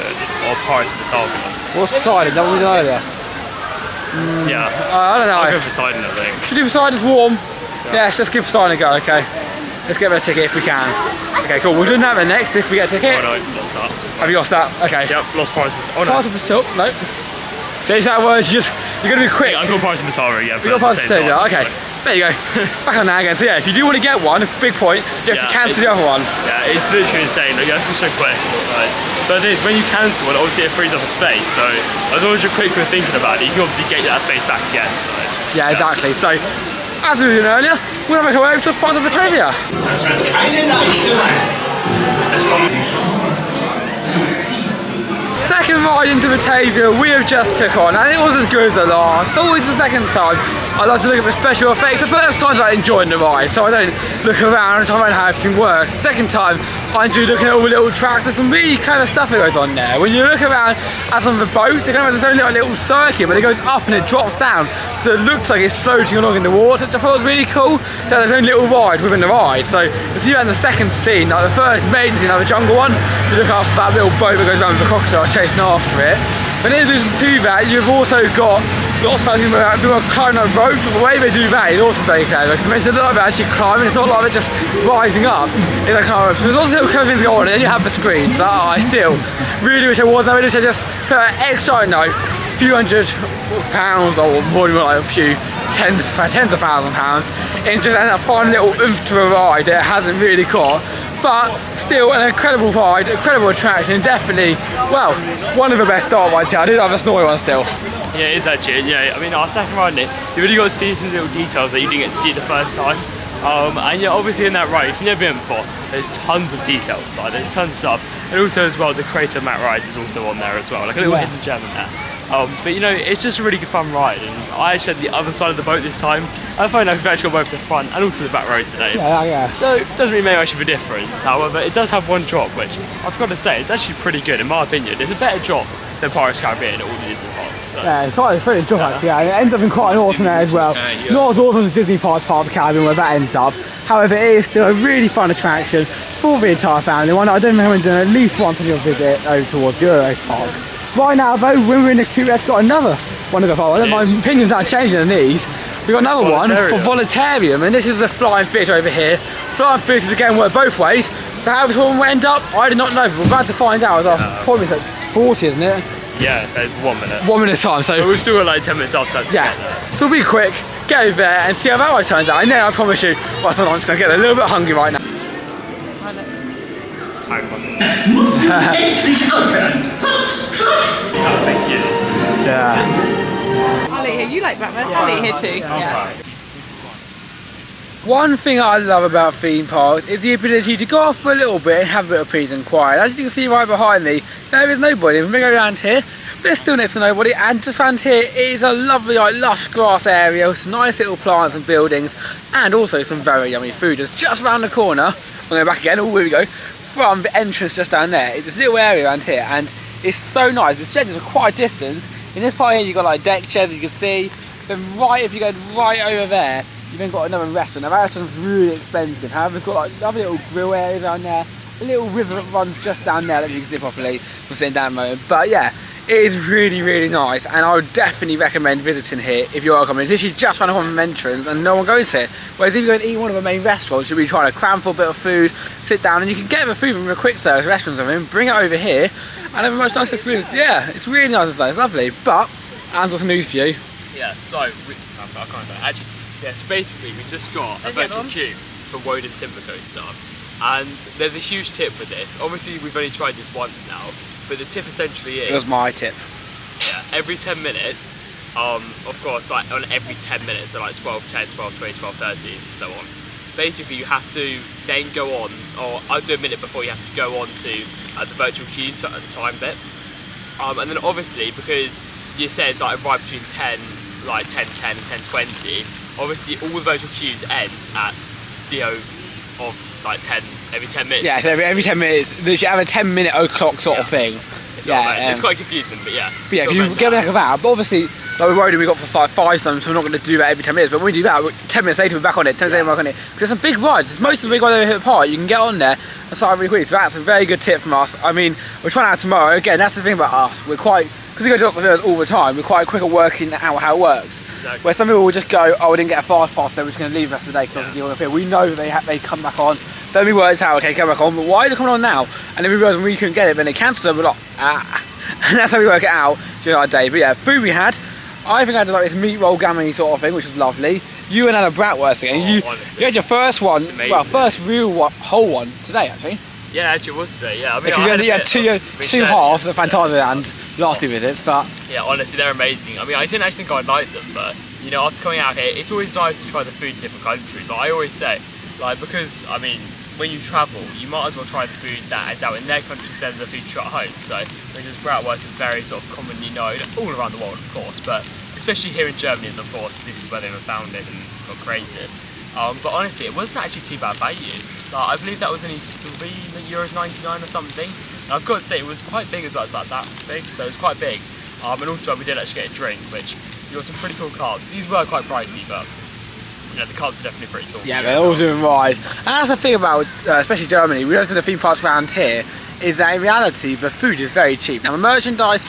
or Pirates of Batavia? What's Poseidon? That one we did earlier. Yeah. I don't know. I'll go Poseidon, I think. Should we do Poseidon? It's warm. Yeah, let's just give Poseidon a go, okay? Let's get a ticket if we can. Okay, cool. We'll do that next if we get a ticket. Oh no, lost that. Have you lost that? Okay. Yep, lost Pirates of Batavia. Oh no. Pirates of Batavia? No. Say that word, you're going to be quick. Yeah, I've got Pirates of Batavia, yeah. You got Pirates of Batavia, okay. There you go. Back on that again. So yeah, if you do want to get one, big point, you have to cancel the other one. Yeah, it's literally insane. Like, you have to be so quick. But the thing is, when you cancel one, obviously it frees up a space. So as long as you're quick with thinking about it, you can obviously get that space back again. So yeah, exactly. So as we were doing earlier, we're going to make our way over to Pirates of Batavia. Das wird keine leichte Reise. Es kommt. Second ride into Batavia we have just took on, and it was as good as the last. It's always the second time I like to look at the special effects. The first time I enjoyed the ride, so I don't look around and try and how everything works. The second time I enjoy looking at all the little tracks. There's some really clever stuff that goes on there. When you look around at some of the boats, it kind of has its own little circuit, but it goes up and it drops down, so it looks like it's floating along in the water, which I thought was really cool. So there's its own little ride within the ride. So you see that in the second scene, like the first major scene, like the jungle one, you look up for that little boat that goes around with the crocodile chasing after it. But in addition to that, you've also got lots of people climbing up ropes, but the way they do that is also very clever, because it makes it look like they're actually climbing. It's not like they're just rising up. It's like ropes. So there's also little clever things going on, and then you have the screens. So I still really wish I wasn't. I really wish I just put an extra, a few £100 or more than like a few tens of £1,000 in just a fun little oomph to a ride that it hasn't really caught. But still an incredible ride, incredible attraction, definitely, well, one of the best dark rides here. I do have a snowy one still. yeah, it is actually. Yeah, I mean, our second ride in it, you really got to see some little details that you didn't get to see the first time. And yeah, obviously in that ride, if you've never been before, there's tons of details. Like there's tons of stuff, and also as well, the creator of Matt Rides is also on there as well, like a little hidden gem in there. But you know, it's just a really good fun ride, and I actually had the other side of the boat this time. I find I've actually got both the front and also the back row today. Yeah. So it doesn't really make much of a difference. However, it does have one drop, which I've got to say, it's actually pretty good in my opinion. It's a better drop than Pirates Caribbean at all the Disney parks. So. Yeah, it's quite a thrilling job actually, and it ends up in quite an awesome area as well. Not as awesome as Disney Parks part of the Caribbean where that ends up. However, it is still a really fun attraction for the entire family, one that I don't recommend doing at least once on your visit over towards Euorpa Park. Right now though, when we're in the queue, we've got another one to go for. My opinion's not changing on these. We've got another one for Volunterium, and this is the flying fish over here. Flying fishes again work both ways. So how this one will end up, I do not know, but we're about to find out. Our appointment's at 40, isn't it? Yeah, 1 minute. 1 minute time, so... But we've still got like 10 minutes after that to yeah. get there. So we'll be quick, get over there and see how that one turns out. And then I promise you, well, I'm just going to get a little bit hungry right now. Thank you. Yeah. I'll eat here. You like breakfast? I'll eat here too. Yeah. One thing I love about theme parks is the ability to go off for a little bit and have a bit of peace and quiet. As you can see right behind me, there is nobody. If we go around here, there's still next to nobody, and just around here it is a lovely like lush grass area with some nice little plants and buildings, and also some very yummy food. Just around the corner, we'll go back again, oh here we go, from the entrance just down there is this little area around here, and it's so nice. It's stretches quite a distance. In this part here you've got like deck chairs, as you can see. Then right, if you go right over there, you've then got another restaurant. Now that restaurant's really expensive, however it's got like lovely little grill areas around there, a little river that runs just down there that you can see properly, so I'm sitting down at the moment. But yeah, it is really, really nice, and I would definitely recommend visiting here if you are coming. It's literally just around the corner from the entrance and no one goes here. Whereas if you go and eat one of the main restaurants, you'll be trying to cram for a bit of food, sit down, and you can get the food from a quick service restaurants of them, bring it over here, and have a much nicer experience. Yeah, it's really nice inside, it's lovely. But, Anne's got some news for you. Yeah, so, I can't remember. Actually, yeah, so basically we just got a virtual queue for Woden Timber Coaster. And there's a huge tip with this. Obviously we've only tried this once now, but the tip essentially is... It was my tip. Yeah, every 10 minutes, of course, like on every 10 minutes, so like 12, 10, 12, 20, 12, 30, so on. Basically you have to then go on, or I'll do a minute before you have to go on to the virtual queue at the time bit. And then obviously, because you said it's like right between 10, like 10, 10 and 10, 20, obviously all the virtual queues end at, you know, of like 10, every 10 minutes. Yeah, so every 10 minutes, they should have a 10-minute o'clock sort of thing. It's, it's quite confusing, but yeah. But yeah, if you get back of that, but obviously, like we're worried we got for five times, so we're not going to do that every 10 minutes. But when we do that, 10 minutes later we're back on it, 10 minutes later we're back on it. Because there's some big rides, there's most of the big rides over here at the park, you can get on there and start really quick. So that's a very good tip from us. I mean, we're trying out tomorrow. Again, that's the thing about us. We're quite, because we go to lots of videos all the time, we're quite quick at working out how it works. Exactly. Where some people will just go, oh, we didn't get a fast pass, then we're just going to leave the rest of the day because obviously here. We know that they come back on. Then we work out, okay, come back on, but why are they coming on now? And then we realised when we couldn't get it, then they cancelled, we're like, ah. And that's how we work it out during our day. But yeah, food we had, I think I had like this meat roll gammon sort of thing, which was lovely. You and Anna bratwurst again. You had your first one, well, first real whole one today actually. Yeah, actually it was today, yeah. I mean, because you had two halves, the Fantasia and last two visits, but... Yeah, honestly, they're amazing. I mean, I didn't actually think I'd like them, but, you know, after coming out here, it's always nice to try the food in different countries. Like I always say, like, because, I mean, when you travel, you might as well try the food that is out in their country instead of the food you try at home. So, because bratwurst is very sort of commonly known all around the world, of course, but especially here in Germany, of course, this is where they were founded and got created. But honestly, it wasn't actually too bad value. Like, I believe that was only €3.99 or something. And I've got to say, it was quite big as well. It's about that big, so it was quite big. And also, we did actually get a drink, which you got some pretty cool carbs. These were quite pricey, but you know, the carbs are definitely pretty cool. Yeah, they're all doing rise. And that's the thing about, especially Germany, we go to the theme parks around here, is that in reality, the food is very cheap. Now, the merchandise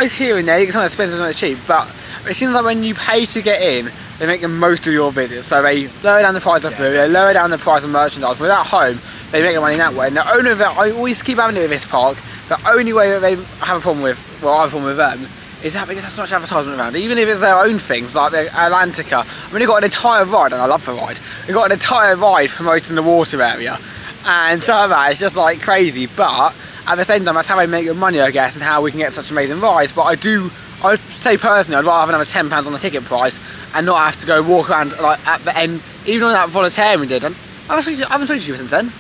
is here and there, you get something expensive, something cheap, but it seems like when you pay to get in, they make the most of your visits. So they lower down the price of food, they lower down the price of merchandise. Without home, they make their money that way. And the only that I always keep having it with this park, the only way that they have a problem with, well, I have a problem with them, is that they just have so much advertisement around. Even if it's their own things, like the Atlantica. I mean, they've got an entire ride, and I love the ride. They've got an entire ride promoting the water area. And so that, it's just like crazy. But at the same time, that's how they make their money, I guess, and how we can get such amazing rides. But I would say personally, I'd rather have another £10 on the ticket price and not have to go walk around like at the end, even on that Volunterium we did. I haven't spoken to you since then.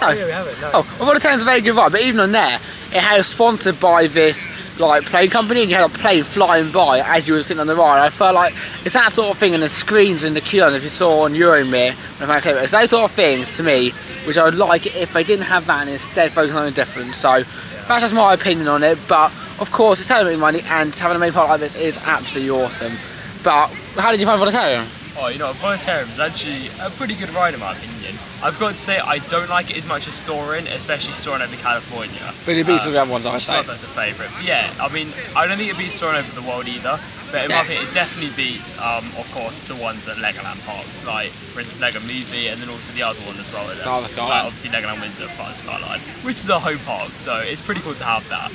No. Oh, yeah, we haven't, no. Oh, well, Volunterium's a very good ride, but even on there, it was sponsored by this like plane company, and you had a plane flying by as you were sitting on the ride. I felt like it's that sort of thing, and the screens in the queue, if you saw on Euromir, it's those sort of things to me, which I would like if they didn't have that and instead focus on something different. So that's just my opinion on it, but of course, it's celebrating money, and having a main park like this is absolutely awesome. But how did you find Volunteerium? Oh, you know, Volunteerium is actually a pretty good ride in my opinion. I've got to say I don't like it as much as Soarin', especially Soarin' over California. But it beats all the other ones, I would It's say. not that's a favourite. But yeah, I mean, I don't think it beats Soarin' over the world either. But in my opinion, it definitely beats, of course, the ones at Legoland parks, like for instance Lego Movie, and then also the other one as well. Oh, the Skyline. Like, obviously Legoland wins the Fun Skyline, which is a home park, so it's pretty cool to have that.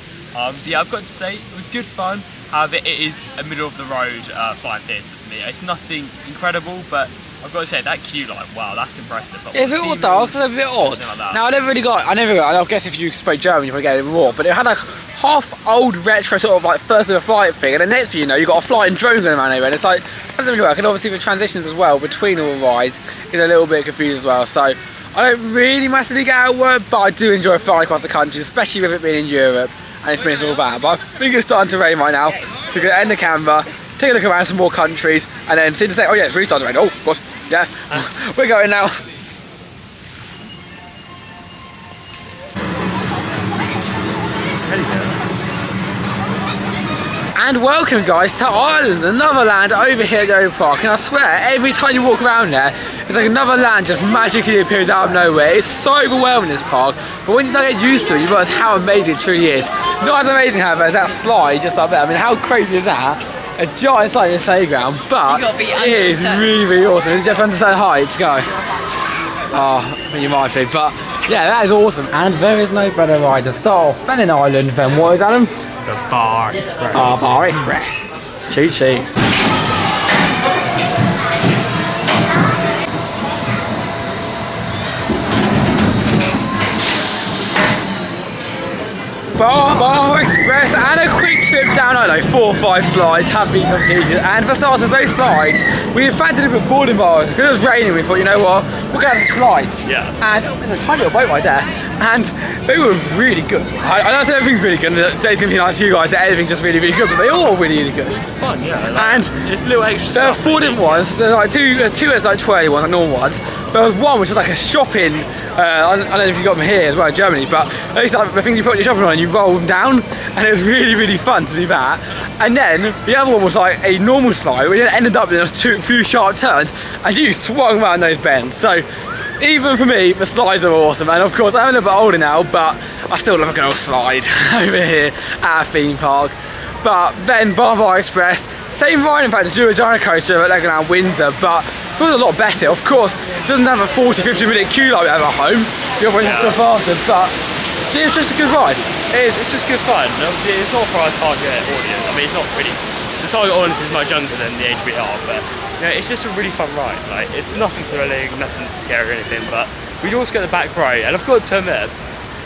Yeah, I've got to say it was good fun. However, it is a middle of the road flying theatre for me. It's nothing incredible, but I've got to say that queue line, wow, that's impressive. But It's a bit odd though, it's a bit odd. Like that. Now I guess if you spoke German you probably get it more, but it had like half old retro sort of like first ever flight thing, and then next thing you know you've got a flying drone going around anywhere, and it's like, it doesn't really work. And obviously the transitions as well between all the rides is a little bit confused as well, so I don't really massively get how it works, but I do enjoy flying across the country, especially with it being in Europe and it's been all bad. But I think it's starting to rain right now, so we're going to end the camera, take a look around some more countries, and then see to say, oh yeah, it's really starting to rain. Oh god, yeah, we're going now. And welcome guys to Ireland, another land over here at Euorpa Park, and I swear every time you walk around there it's like another land just magically appears out of nowhere. It's so overwhelming, this park, but when you start getting used to it you realise how amazing it truly is. Not as amazing however as that slide just up there. I mean, how crazy is that? A giant slide in the playground, but it is really, really awesome. Is it just under so high to go? Oh, you might be, but yeah, that is awesome. And there is no better ride to start off than in Ireland than what is, Adam? The Bar Express. Bar Express. Cheat sheet. Bar Express, and a quick trip down, I don't know, 4 or 5 slides have been completed. And for starters, those slides, we in fact did it before the bars, because it was raining. We thought, you know what, we're going to the slides. Yeah. And there's a tiny little boat right there, and they were really good. I don't say everything's really good, and today's gonna be like to you guys that everything's just really, really good, but they all really, really good. Fun, yeah. And it's little extra there are stuff. 4 different ones. There's like two as like twirly ones, like normal ones. There was one which was like a shopping. I don't know if you got them here as well in Germany, but at least like the things you put your shopping on and you roll them down, and it was really, really fun to do that. And then the other one was like a normal slide, where it ended up with just a few sharp turns, and you swung around those bends. So even for me, the slides are awesome. And of course, I'm a little bit older now, but I still love a good old slide over here at our theme park. But then Bar Express, same ride in fact as a giant coaster at Legoland Windsor, but feels a lot better. Of course, it doesn't have a 40-50 minute queue like we have at home. You're always so faster, but it's just a good ride. It's just good fun. Obviously, it's not for our target audience. I mean, it's not really. The target audience is much younger than the age we are, but you know, it's just a really fun ride. Like, it's nothing thrilling, nothing scary or anything, but we also get the back row, and I've got to admit,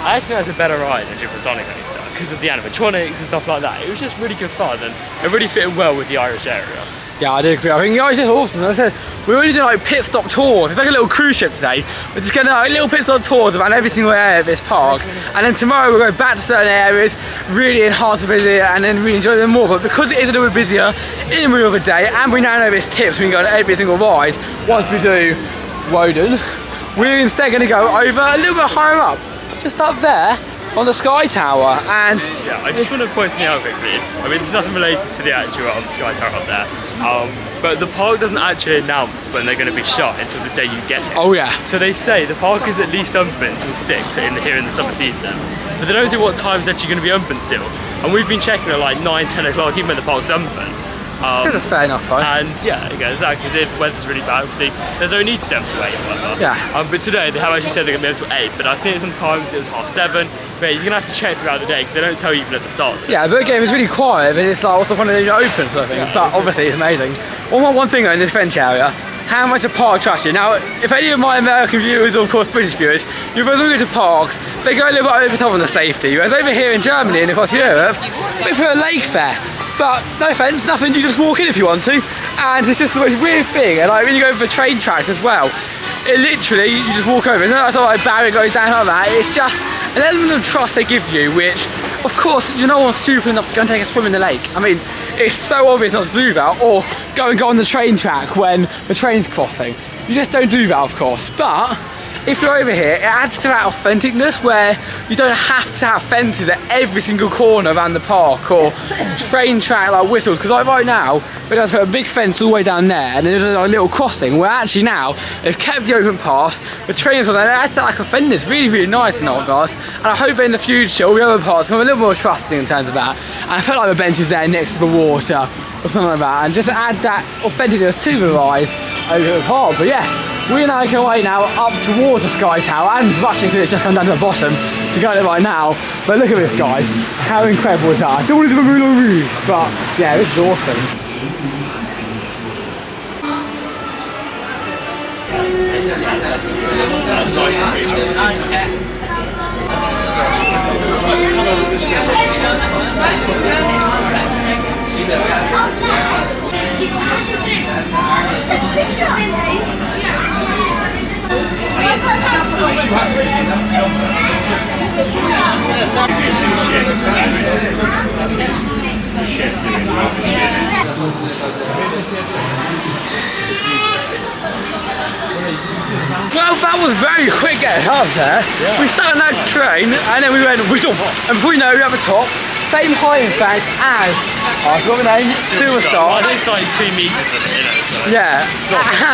I actually think that's a better ride than Gibraltar Coaster because of the animatronics and stuff like that. It was just really good fun, and it really fit in well with the Irish area. Yeah, I do agree. I think the Irish is awesome. As I said, we're already doing like pit stop tours. It's like a little cruise ship today. We're just going to like little pit stop tours around every single area of this park. And then tomorrow we'll go back to certain areas, really enhance the visit, and then really enjoy them more. But because it is a little bit busier in the middle of the day, and we now know there's tips, we can go on every single ride. Once we do Woden, we're instead going to go over a little bit higher up, just up there on the Sky Tower. And yeah, I just want to point something out quickly. I mean, there's nothing related to the actual Sky Tower up there. But the park doesn't actually announce when they're going to be shut until the day you get here. oh yeah. So they say the park is at least open until 6 here in the summer season. But they don't say what time it's actually going to be open till. And we've been checking at like 9, 10 o'clock, even when the park's open. That's fair enough, though. And yeah, again, exactly, because if the weather's really bad, obviously, there's no need to stay up to 8 or whatever. Yeah. But today, they have actually said they're going to be open till 8, but I've seen it sometimes, it was 7:30, but you're going to have to check throughout the day, because they don't tell you even at the start. Yeah, but again, it's really quiet, but it's like, what's the point of it open, sort of thing. Yeah, but obviously, it's amazing. One thing though, in this French area, how much a park trusts you. Now, if any of my American viewers, or of course British viewers, you're supposed to go to parks, they go a little bit over the top on the safety, whereas over here in Germany and across Europe, they put a lake fair. But no offence, nothing, you just walk in if you want to, and it's just the most weird thing. And like when you go for train tracks as well, it literally, you just walk over, it's not like a barrier goes down like that, it's just an element of trust they give you, which of course you're no one stupid enough to go and take a swim in the lake. I mean, it's so obvious not to do that, or go on the train track when the train's crossing. You just don't do that, of course. But if you're over here, it adds to that authenticness where you don't have to have fences at every single corner around the park or train track like whistles. Because like right now, we're going to put a big fence all the way down there and then there's a little crossing where actually now they've kept the open pass, the trains on there, that's like authenticness, really, really nice in our class. And I hope that in the future, all the other parts will be a little more trusting in terms of that. And I put like the benches there next to the water or something like that, and just add that authenticness to the ride over the park. But yes, we're now making our way now up towards the Sky Tower and rushing because it's just come down to the bottom to go there right now. But look at this, guys, how incredible is that? I still wanted to move on roof, but yeah, this is awesome. Well, that was very quick getting up there. Yeah. We sat on that train and then we went whistle, and before you know it, we're at the top. Same height, in fact, as I forgot the name, Silver Star. I think it's like 2 metres of it, you know. So. Yeah,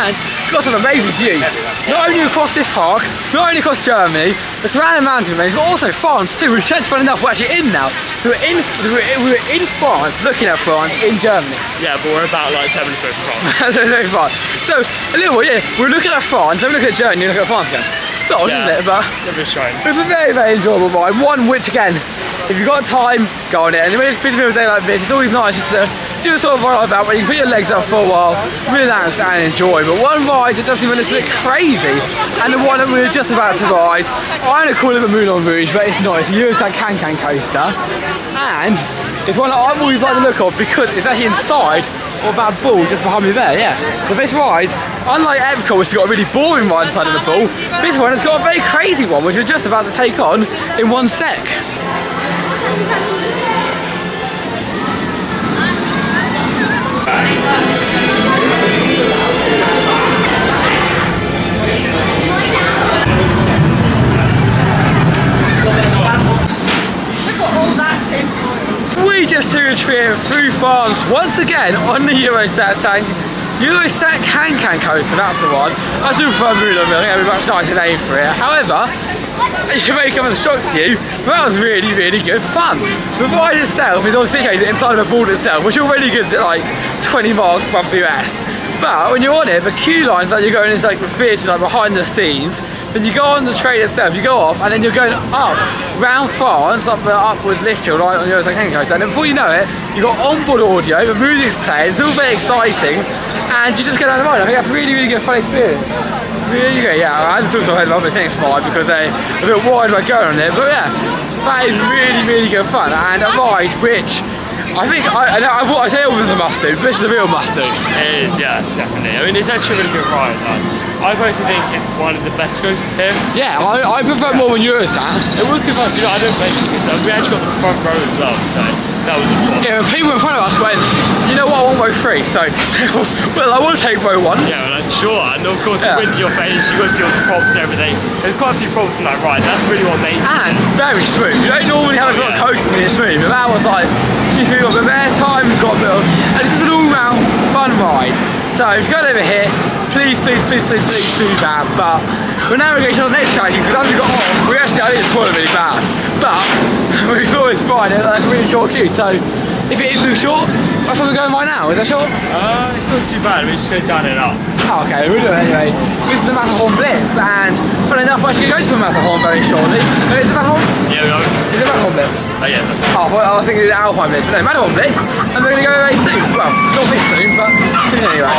and got some amazing views. Not only across this park, not only across Germany, the surrounding mountain range, but also France too. Which is fun enough, we're actually in now. We were in France, looking at France in Germany. Yeah, but we're about like 10 minutes away from France. So very far. So a little bit, yeah, we're looking at France, then we look at Germany, and look at France again. Not yeah, isn't it? But it was a very, very enjoyable ride. One which again, if you've got time, go on it. And when it's busy day like this, it's always nice just to do a sort of ride like that where you can put your legs up for a while, relax and enjoy. But one ride that does seem a little bit crazy, and the one that we were just about to ride, I'm going to call it the Moulin Rouge, but it's not. It's a Eurostat Can-Can coaster. And it's one that I've always liked the look of because it's actually inside of that ball just behind me there, yeah. So this ride, unlike Epcot, which has got a really boring ride inside of the ball, this one has got a very crazy one, which we're just about to take on in one sec. We just took a trip through France once again on the Eurostat Can-Can coaster, that's the one. I do prefer Moulin Rouge, I think that'd be a much nicer name for it. However, it may come as a shock to you, but that was really, really good fun. The ride itself is all situated inside of a ball itself, which already gives it like 20 miles per US. But when you're on it, the queue lines that you're going is like the theatre, like behind the scenes. Then you go on the train itself, you go off, and then you're going up round France, up the upwards lift hill, right on the Eurostat Can-Can coaster. And then before you know it, you've got onboard audio, the music's playing, it's all very exciting, and you just go down the ride. I think that's really, really good, fun experience. Really good, yeah. I haven't talked about this next slide because they're a bit wide about going on it, but yeah, that is really, really good fun, and a ride which I think, I say all of them must do, but this is the real must do. It is, yeah, definitely. I mean, it's actually a really good ride. I personally think it's one of the best coasters here. Yeah, I prefer more than Eurostat. It was good fun, you know, I don't blame you because we actually got the front row as well, so that was a fun. Yeah, people in front of us went, you know what, I want row 3, so, well, I want to take row 1. Yeah, well, sure, and of course, the wind in your face, you got to see all the props and everything. There's quite a few props in that ride, that's really what made it. And very smooth. You don't normally have a sort of coaster when it's smooth, but that was like, excuse me, we've got a bit of air time, we've got a bit of, and it's just an all-round fun ride. So if you go over here, please do that. But we're now going to go to the next attraction because as we got off, I think the toilet really bad. But we thought it was fine, it's like a really short queue. So if it is too short, that's where we're going right now. Is that short? It's not too bad, we just go down and up. Oh, okay, we'll do it anyway. This is the Matterhorn Blitz, and funny enough, we're actually going to go to the Matterhorn very shortly. Is it Matterhorn? Yeah, we are. Is it Matterhorn Blitz? Oh, yeah, that's right. Oh, I was thinking it was Alpine Blitz, but no, Matterhorn Blitz, and we're going to go very soon. Well, not this soon, but soon anyway.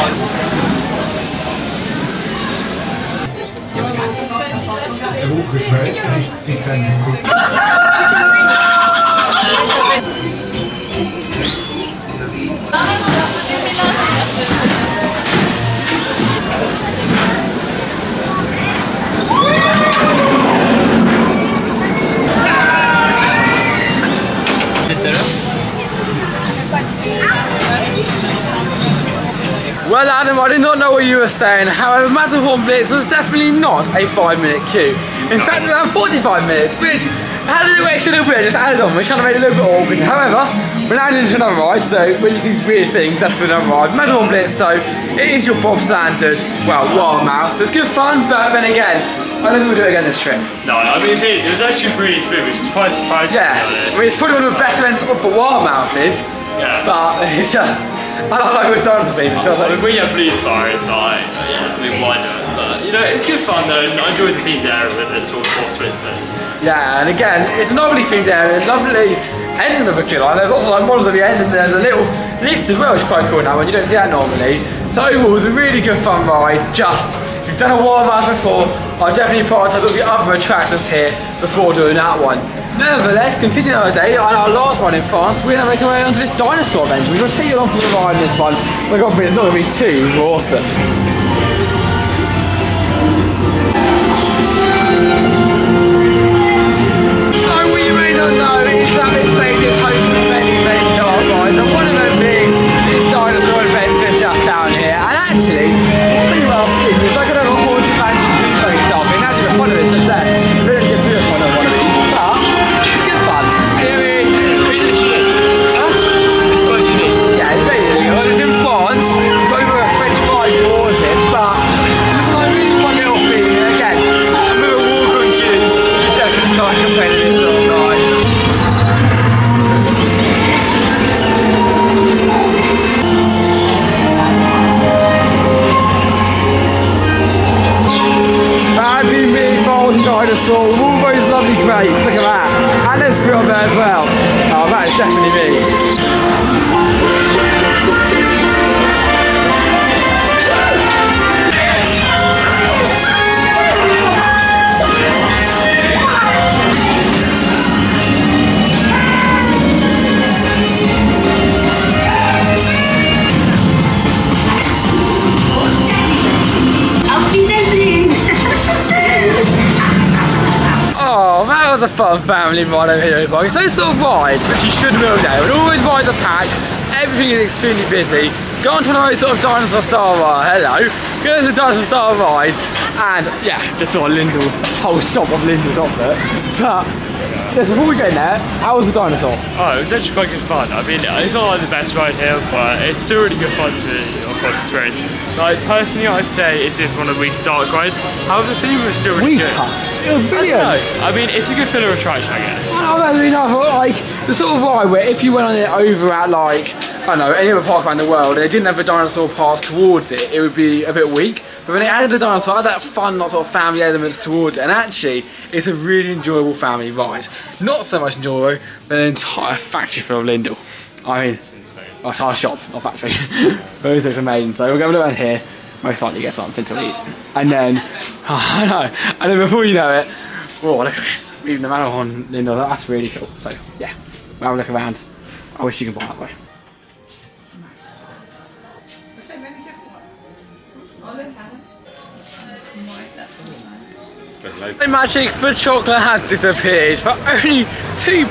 Well, Adam, I did not know what you were saying. However, Matterhorn Blitz was definitely not a 5-minute queue. In fact, it was around 45 minutes, which had a little extra little bit just added on, which kind of made it a little bit awkward. However, we're now into another ride, so when you see these weird things, that's for another ride. Matterhorn Blitz, so it is your bog standard, well, wild mouse. It's good fun, but then again, I don't think we'll do it again this trip. No, I mean it was actually really smooth, which was quite surprising. Yeah, I mean, it's probably one of the best events for wild mouses, but it's just, I don't like which dinosaur theme. When you have blue fire, it's like, yeah, I mean, why not? But, you know, it's good fun though, and I enjoyed the themed area with it, sort of Switzerland. Yeah, and again, it's a lovely themed area, lovely ending of a queue line. There's also like models at the end, and there's a little lift as well, which is quite cool now, when you don't see that normally. So overall, it was a really good fun ride. Just, if you've done a wild mouse before, I definitely prioritise all the other attractions here before doing that one. Nevertheless, continue our day on our last one in France. We're now making our way onto this dinosaur adventure. We're going to take you along for the ride in this one. So it's not going to be too awesome. So what you may not know is that this place is home to many, many dark rides, and one of them being this dinosaur adventure just down here. And actually, it's pretty well themed. It's like another haunted mansion two-place stuff. And actually the fun of it's just there. Really good feel for one of these. But it's good fun. I mean, It's quite unique. yeah, it's very unique. Well, it's in France. We've got over a French vibe towards it, but it's like a really fun little thing. And again, I'm going to walk on queue. It's definitely not complaining this sort of ride. That'd be me if I was a dinosaur. All those lovely grapes, look at that. And there's three up there as well. Oh, that is definitely me. Auf Wiedersehen! Oh, that was a fun family ride over here at Park. It's those sort of rides which you should know now. And all those rides are packed, everything is extremely busy. Go on to one of those sort of dinosaur style ride. Hello. Go to the dinosaur style rides, and yeah, just saw a Lindell, whole shop of Lindell's up there. But yes, before we go in there, how was the dinosaur? Oh, it was actually quite good fun. I mean, it's not like the best ride here, but it's still really good fun to, of course, experience. Like, personally, I'd say it's one of the weaker dark rides. However, the theme was still really good. It was brilliant. I mean, it's a good filler attraction, I guess. Oh, that's really nice. Like the sort of ride where if you went on it over at like, I don't know, any other park around the world and they didn't have the dinosaur paths towards it, it would be a bit weak. But when they added the dinosaur, it had that fun sort of family elements towards it, and actually it's a really enjoyable family ride. Not so much enjoyable, but an entire factory full of Lindell. I mean, entire shop, not factory. Those are amazing. So we'll go around here, most likely get something to eat. And then, I know, and then before you know it, oh, look at this. Even the Matterhorn Lindell, that's really cool. So yeah, we'll have a look around. I wish you could buy that way. The magic for chocolate has disappeared for only €2,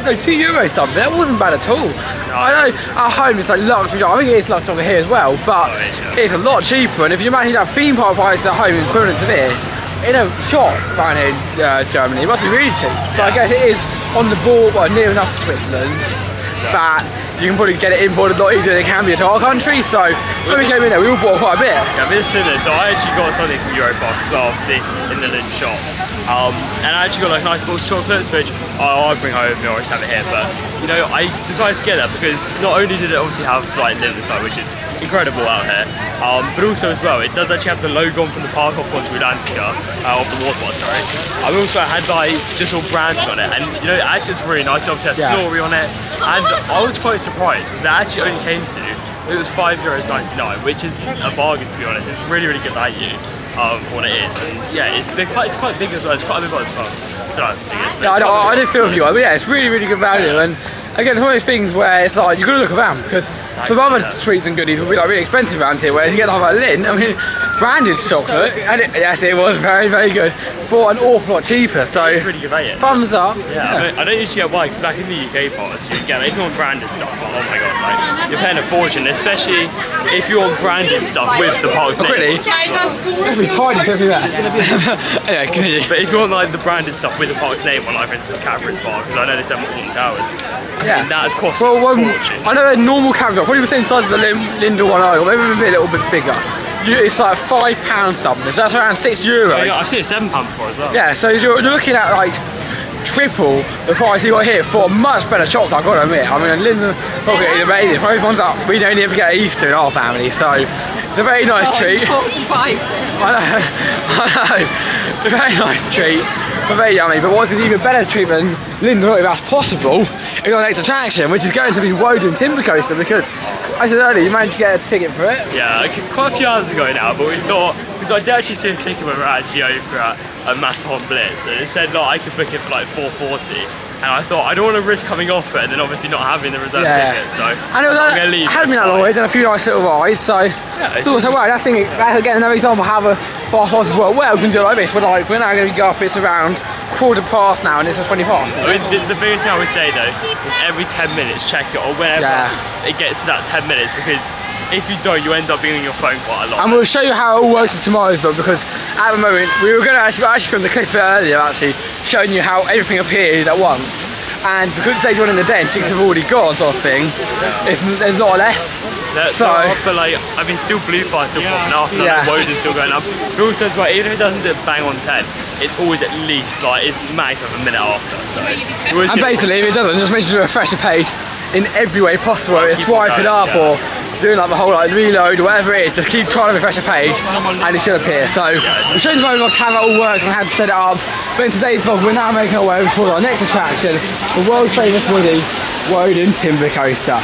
no, €2 something. That wasn't bad at all. I know at home it's like luxury chocolate. I think it is luxury chocolate here as well, but it's a lot cheaper. And if you imagine that theme park price at home equivalent to this, in a shop around here in Germany, it must be really cheap. But I guess it is on the border, well, near enough to Switzerland, that you can probably get it imported a lot easier than it can be to our country. So when we came in there, we all bought quite a bit. Yeah, I've been similar. So I actually got something from Euorpa as well, obviously, in the Lindell shop. And I actually got like nice balls of chocolates, which I'll bring home and I'll just have it here. But you know, I decided to get that because not only did it obviously have like Lindell inside, which is incredible out here, but also as well, it does actually have the logo on from the park, of course, Rudantica, off the waterfall, sorry. I also had like just all branding on it, and you know, it actually was really nice. It obviously has Snorri on it, and I was quite surprised because that actually only came to, it was €5.99, which is a bargain to be honest. It's really, really good value for what it is, and yeah, it's quite big as well. It's quite a big one as well. Yeah, I did feel with you, but yeah, it's really, really good value. And again, it's one of those things where it's like, you've got to look around, because some other sweets and goodies will be like really expensive around here, whereas you get like Lindt, I mean, branded chocolate, and yes, it was very, very good, for an awful lot cheaper, so It's really good value. thumbs up. Yeah, I don't usually get wine, because back in the UK parts, you get, if you want branded stuff, like, oh my god, like, you're paying a fortune, especially if you want branded stuff with the park's name. Really? It's going to be tiny, so it's going to be anyway, continue. But if you want like the branded stuff with the park's name on, like for instance, the Cadbury's bar, because I know they sell Alton Towers, Yeah. and that has cost Well, a fortune. I know a normal Cadbury, probably the same size as the Lindor one I got, maybe a little bit bigger. It's like £5 something, so that's around €6. Yeah, I've seen a £7 before as well. Yeah, so you're looking at like triple the price you got here for a much better chocolate, I've got to admit. I mean, Lindt chocolate is amazing. Both ones that we don't ever get Easter in our family, so it's a very nice treat. 45. I know, a very nice treat, but very yummy. But what's an even better treat than Lindt, if that's possible, is our next attraction, which is going to be Woden Timber Coaster, because I said earlier, you managed to get a ticket for it. Yeah, quite a few hours ago now, but we thought, because I did actually see a ticket when we were actually over at Matterhorn Blitz, and it said like I could book it for like $4.40, and I thought I don't want to risk coming off it and then obviously not having the reserve ticket, so and it was I'm going to leave. It hadn't been that long, we've done a few nice little rides, so yeah, so well, that's again another example of how a fast pass work well. We can do it like this. We're now going to go up. It's around 1/4 now, and it's a 20 past. I mean, the biggest thing I would say though is every 10 minutes check it, or whenever it gets to that 10 minutes, because if you don't, you end up being on your phone quite a lot. And we'll show you how it all works in tomorrow's book, because at the moment we were going to actually film the clip a bit earlier, actually showing you how everything appeared at once. And because stage 1 in the day and tickets have already gone, sort of thing, there's not less. But like, I mean, still Blue Fire still popping up, and like, Woden's still going up. But also as well, even if it doesn't do bang on 10, it's always at least like it's maximum a minute after. So. And basically, if it doesn't, just make sure to refresh the page in every way possible. Whether it's swiping up or doing like the whole like reload or whatever it is, just keep trying to refresh the page and it should appear. So we'll show you how it all works and how to set it up. But in today's vlog, we're now making our way towards our next attraction, the world famous Woden Timber Coaster.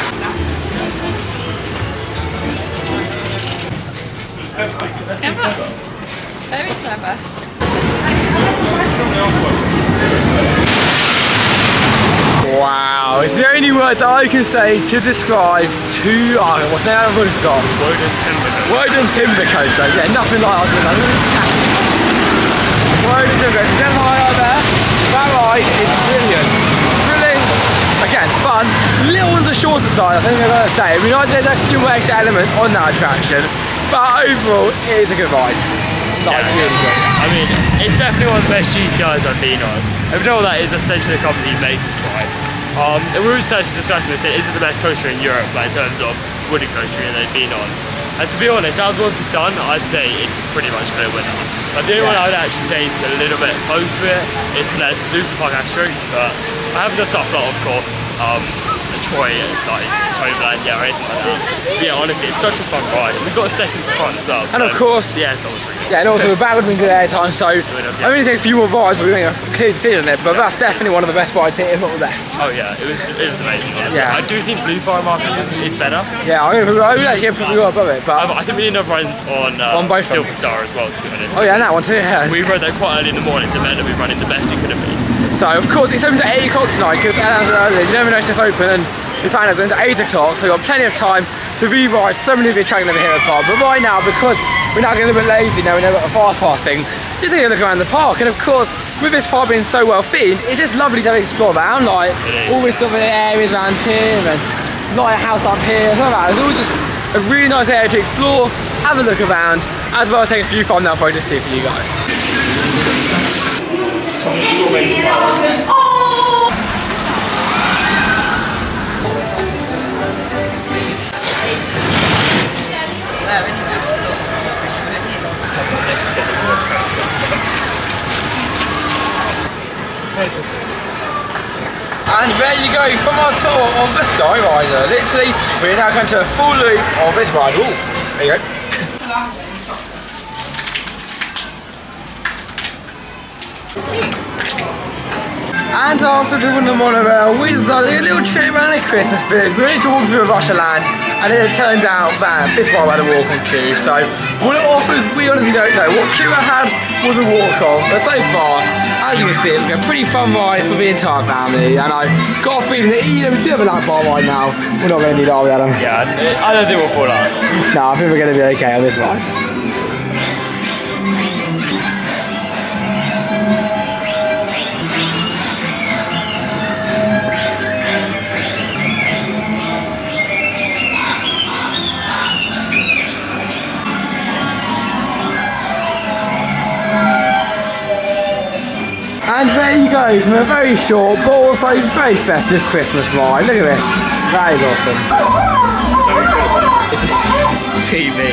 Very clever. Wow, it's the only word that I can say to describe what's the name I've already forgot? Woden Timber Coaster. Yeah, nothing like that. Woden Timber Coaster. Then right up there, that ride is brilliant. Thrilling, again, fun. Little on the shorter side, I think I'm going to say. I mean, there's a few extra elements on that attraction, but overall, it is a good ride. Like, really good. I mean, it's definitely one of the best GTIs I've been on. If you know what that is, essentially a company makes this ride. And we were actually discussing this, is it the best coaster in Europe, like, in terms of wooden coastering they've been on? And to be honest, out of what we've done, I'd say it's pretty much clear winner. But the only one I would actually say is a little bit close to it, it's Suzuka Park Asterix, but I haven't done stuff like, of course, Troy, like Toverland, or anything like that. But yeah, honestly, it's such a fun ride. We've got a second to front as well. And of course, the airtime was really good. Yeah, and also the back would have been good airtime, so I'm going to take a few more rides, but we make a clear decision there. But that's definitely one of the best rides here, if not the best. Oh yeah, it was amazing. Honestly. Yeah. I do think Blue Fire Market is better. Yeah, I would actually put you above it, but I think we need another ride on both Silver Star as well, to be honest. Oh yeah, and that one too. Yeah. We rode that quite early in the morning to meant that we were running the best it could have been. So of course it's open at 8 o'clock tonight, because as earlier, you never know it's just open, and we found out it's at 8 o'clock, so we've got plenty of time to re-ride so many of the attractions over here at the park. But right now, because we're now getting a bit lazy now, we know we've got a fast pass thing, just take a look around the park. And of course, with this park being so well themed, it's just lovely to explore around, like all these different areas around here, and lighthouse up here, stuff like that. It's all just a really nice area to explore, have a look around, as well as take a few thumbnail photos too for you guys. And there you go, from our tour of the Sky Rider. Literally, we're now going to a full loop of this ride. Ooh, there you go. And after doing the monorail, we decided a little trip around the Christmas village. We went to walk through Russia Land, and then it turned out that this one had a walk-on queue. So what it offers, we honestly don't know. What queue I had was a walk-on, but so far, as you can see, it's been a pretty fun ride for the entire family, and I've got a feeling that even if we do have a lap bar right now, we're not going to need it, are we, Adam? Yeah, I don't think we'll fall out. No, I think we're going to be okay on this ride. And there you go, from a very short but also very festive Christmas ride. Look at this, that is awesome. TV.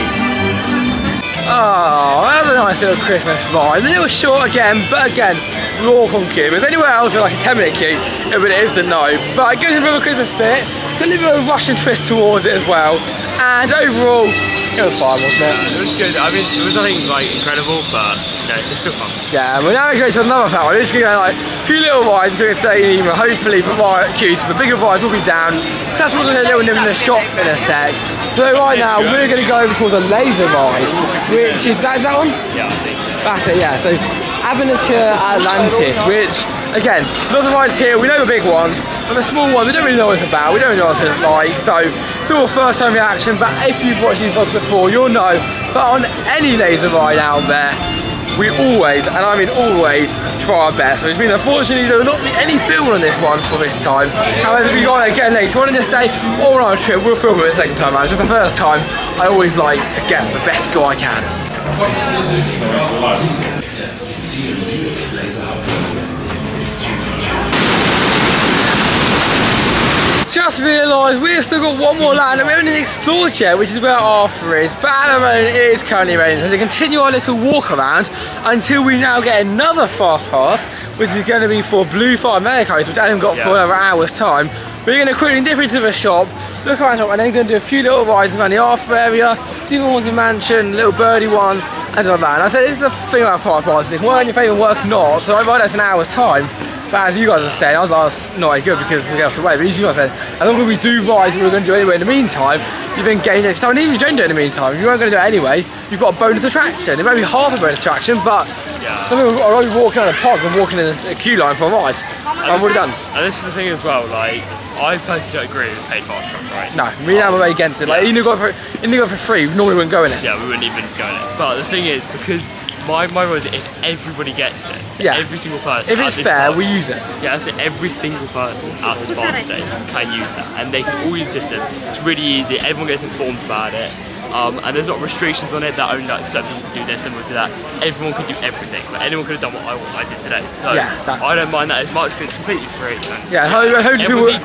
Oh, that was a nice little Christmas ride. A little short again, but again, walk on queue. If there's anywhere else with like a 10-minute queue, it would be an instant no. But it goes a bit of a Christmas bit, got a little bit of a Russian twist towards it as well. And overall, it was fun, wasn't it? It was good. I mean, it was nothing like incredible, but you know, it's still fun. Yeah, we're now going to go to another part. We're just going to go like a few little rides until it's staying even. Hopefully, for my queues, for the bigger rides, will be down. That's what's going to do in the shop in a sec. So right now, we're going to go over towards a laser ride, which is that one? Yeah, I think so. That's it, yeah. So Avalanche Atlantis, which again, lots of rides here. We know the big ones, but the small ones we don't really know what it's about. We don't know what it's like. So it's all first time reaction. But if you've watched these vlogs before, you'll know that on any laser ride out there, we always, and I mean always, try our best. Which means unfortunately there will not be any film on this one for this time. However, if we got it again later on in this day or on our trip, we'll film it a second time. It's just the first time. I always like to get the best go I can. Just realised we've still got one more land and we haven't even explored yet, which is where Arthur is. But at the moment it is currently raining, so we continue our little walk around until we now get another fast pass, which is going to be for Blue Fire Americas, which Adam got for another hour's time. We're going to quickly dip into the shop, look around the shop, and then we're going to do a few little rides around the Arthur area, do the Haunted Mansion, little birdie one, and all that. And I said, this is the thing about fast passes, work in your favour, work not. So I ride that's an hour's time. But as you guys are saying, I was like, that's not very good because we have to wait. But as you guys said, as long as we do rides that we're going to do anyway in the meantime, you then gain extra time. And even if you don't do it in the meantime, if you weren't going to do it anyway, you've got a bonus attraction. It may be half a bonus attraction, but some people are only walking on a park and walking in a queue line for a ride. I've already done. And this is the thing as well, like, I personally don't agree with paid fast track, right? No, me and I'm way against it. Like, even if you got for free, we normally wouldn't go in it. Yeah, we wouldn't even go in it. But the thing is, because my rule is if everybody gets it, so every single person. If it's fair, we use it. Yeah, so every single person at this bar today can use that, and they can all use this. It's really easy. Everyone gets informed about it, and there's not restrictions on it that only like certain people can do this and we do that. Everyone can do everything. Like, anyone could have done what I did today. So exactly. I don't mind that as much because it's completely free. Yeah, hopefully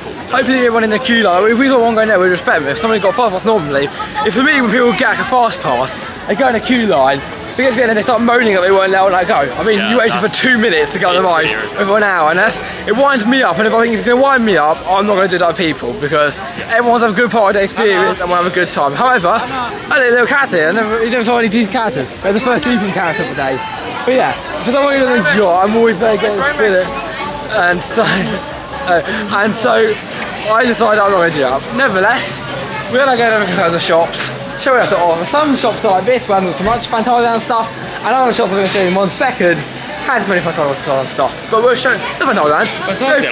everyone in the queue line. If we got one going there, we respect them. If somebody got fast pass normally, if for me when people get like a fast pass, they go in a queue line. They get to the end and they start moaning that they won't let it go. I mean, you waited for 2 minutes to go on the ride over an hour, and it winds me up. And if I think it's going to wind me up, I'm not going to do that to people because everyone's have a good part of the experience and we'll have a good time. However, I had a little cat here. You never saw any decent characters. They're the first decent character of the day. But yeah, for someone who doesn't enjoy, I'm always very against it. And so I decided I'm not going to do that. Nevertheless, we're going to go to the shops. Show you how to offer. Some shops are like this, where not so much Fantasia stuff, and other shops I'm going to show you in 1 second has many Fantasia stuff. But we'll show the Fantasia land. Bit here.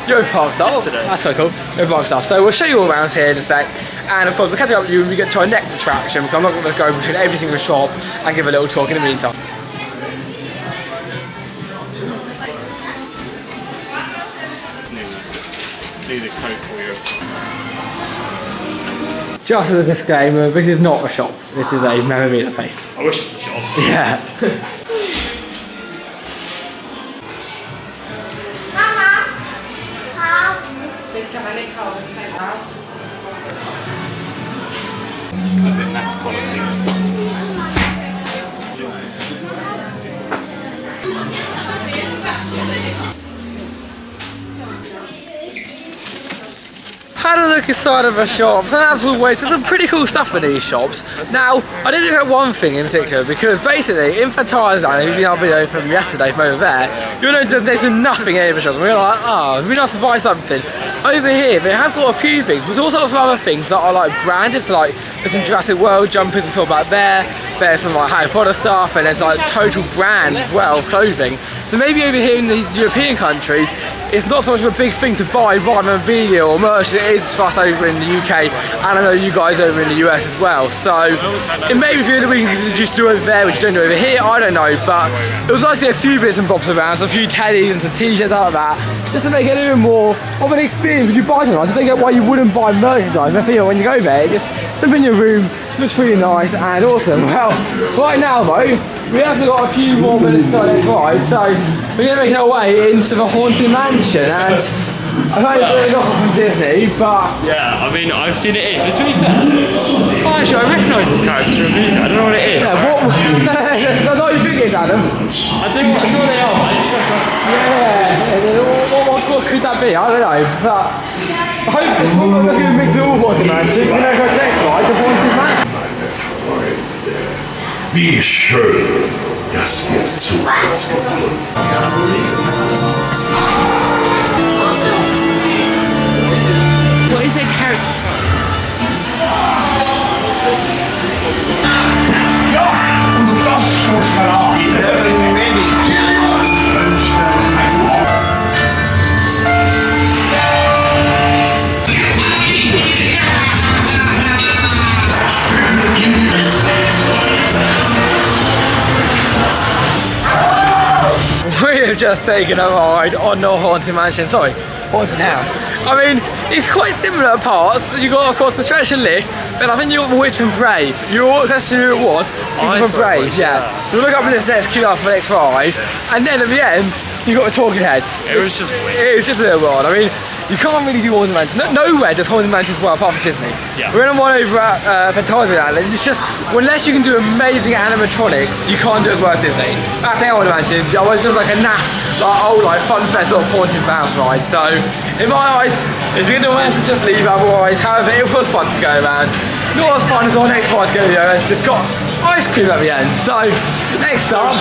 Euorpa stuff. That's quite cool. Euorpa stuff. So we'll show you all around here in a sec. And of course, we'll catch up with you when we get to our next attraction, because I'm not going to go between every single shop and give a little talk in the meantime. Do the code for you. Just as a disclaimer, this is not a shop, this is a memorabilia place. I wish it was a shop. Yeah. I think that's quality. Had a look inside of the shops, and as always, there's some pretty cool stuff in these shops. Now, I did look at one thing in particular, because basically, in Fantasia, who's in our video from yesterday from over there, you'll notice there's nothing in any of the shops. And we were like, oh, it'd be nice to buy something. over here they have got a few things, but there's also some other things that are like branded. So like there's some Jurassic World jumpers we saw about there. There's some like Harry Potter stuff, and there's like total brands as well, clothing. So maybe over here in these European countries, it's not so much of a big thing to buy memorabilia or merch. It is for us over in the UK, and I know you guys over in the US as well. So it may be that we can just do over there, which you don't do over here. I don't know, but it was nice to see a few bits and bobs around, so a few teddies and some t-shirts like that, just to make it a little more of an experience when you buy something. I just don't get why you wouldn't buy merchandise. I feel when you go there, it just something in your room looks really nice and awesome. Well, right now though, we have got a few more minutes to next ride, so we're going to make our way into the Haunted Mansion, and I know it's really not from Disney, but... Yeah, I mean, I've seen it is, but to be fair, actually I recognise this character from the movie, I don't know what it is. Yeah, that's not what you think it is, Adam. I think what they are, I think What could that be? I don't know, but hopefully it's going to mix it all Haunted Mansion. We're going to go next ride, the Haunted Mansion. Wie schön, dass wir zu uns gefunden haben. What is their character from? We have just taken a ride on the Haunted Mansion, sorry, Haunted House. I mean, it's quite similar parts. You got, of course, the stretch and lift, then I think you got the Witch and Brave. Your question who it was Brave, yeah. So we'll look up in this next queue after the next ride, and then at the end, you got the Talking Heads. It was just weird. It was just a little odd. I mean, you can't really do Haunted Mansion. Nowhere does Haunted Mansion well apart from Disney. Yeah. We're in one over at Fantasia Island. It's just, unless you can do amazing animatronics, you can't do it as well as Disney. That's the Haunted Mansion. I was just like a naff, like old like fun fest sort of haunted house ride. So in my eyes, if you're gonna want to just leave otherwise. However, it was fun to go around. Not as fun as our next ride's going to go. It's got ice cream at the end. So next up,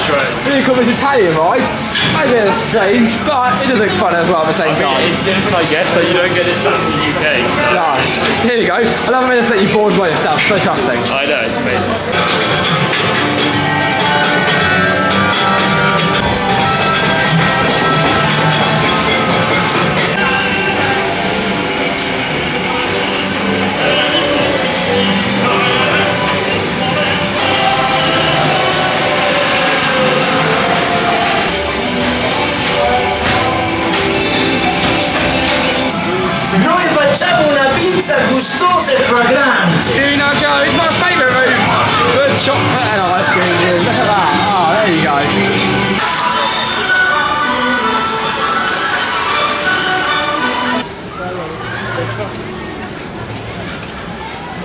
really cool, this Italian ride. Maybe a bit strange, but it does look fun as well at the same time. It's different, I guess, so you don't get it stuff in the UK. So. No, here we go. I love a minute that you board by yourself. So trusting. I know, it's amazing. Noi facciamo una pizza gustosa e fragrante. Here we now go. It's my favourite room. The chocolate and ice cream room. Look at that. Oh, there you go.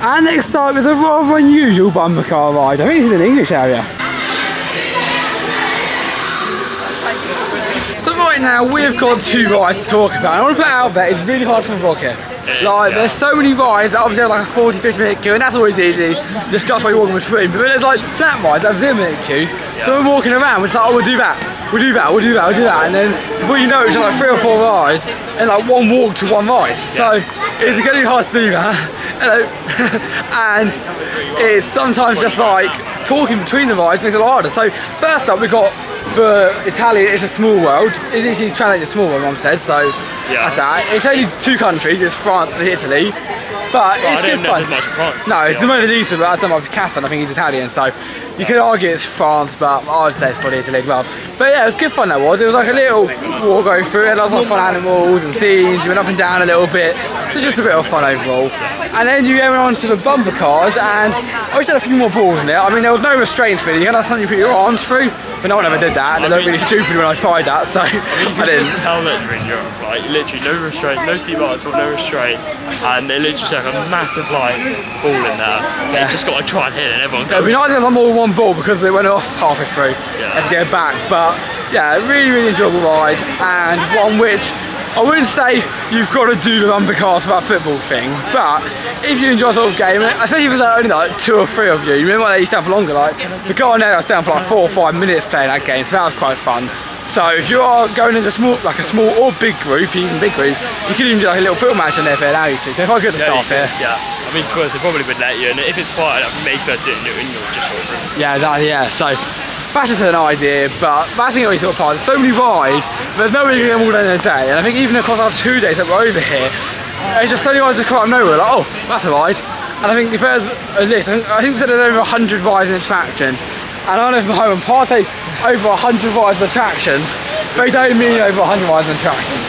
And next up is a rather unusual bumper car ride. I think this is in the English area. So right now we've got two rides to talk about. I want to put it out there, it's really hard to vlog here. Like there's so many rides that obviously have like a 40-50 minute queue, and that's always easy. Discuss what you're walking between. But there's like flat rides that have 0 minute queues. So we're walking around, we're just like, oh, we'll do that. We'll do that, we'll do that, we'll do that. And then before you know it, it's like 3 or 4 rides and like one walk to one ride. So it's getting hard to do that. Hello. And it's sometimes just like talking between the rides makes it a lot harder. So first up we've got the Italian, it's a small world. It's translated to small world, Mum said, so that's that. It's only 2 countries, it's France and Italy. But it's good fun. No, it's the Mona Lisa, but I've done my Picasso and I think he's Italian, so you could argue it's France, but I would say it's probably Italy as well. But yeah, it was good fun that was. It was like a little walk going through it, lots of fun animals and scenes, you went up and down a little bit. So just a bit of fun overall. And then you went on to the bumper cars, and I wish I had a few more balls in it. I mean, there was no restraints really, you had something you put your arms through, but no one ever did that, and they looked really stupid when I tried that, so I didn't. Just tell that you're in Europe, like literally no restraint, no seatbelt at all, no restraint, and they literally just have a massive like ball in there. Yeah. You just got to try and hit it, and everyone goes. It'd be nice to have more than one ball because they went off halfway through. Let's get it back, but yeah, really, really enjoyable ride, and one which I wouldn't say you've got to do the bumper cars for that football thing, but if you enjoy sort of game, especially if there's only like 2 or 3 of you, you remember they used to have longer, like the guy on there was down for like 4 or 5 minutes playing that game, so that was quite fun. So if you are going in a small or big group, even big group, you could even do like a little film match on there if they allow you to. They're quite good at the start here. Yeah, I mean, of course, they probably would let you, and if it's quiet enough, maybe they'll do it in your just short room. Yeah, exactly, yeah. So that's just an idea, but that's the only sort of part. There's so many rides, but there's no way you can get them all done in a day. And I think even across our 2 days that we're over here, it's just so many rides just come out of nowhere, like, oh, that's a ride. And I think if there's a list, I think there's over 100 rides and attractions. And I don't know if my home partake over 100 rides and attractions, but it don't mean over 100 rides and attractions.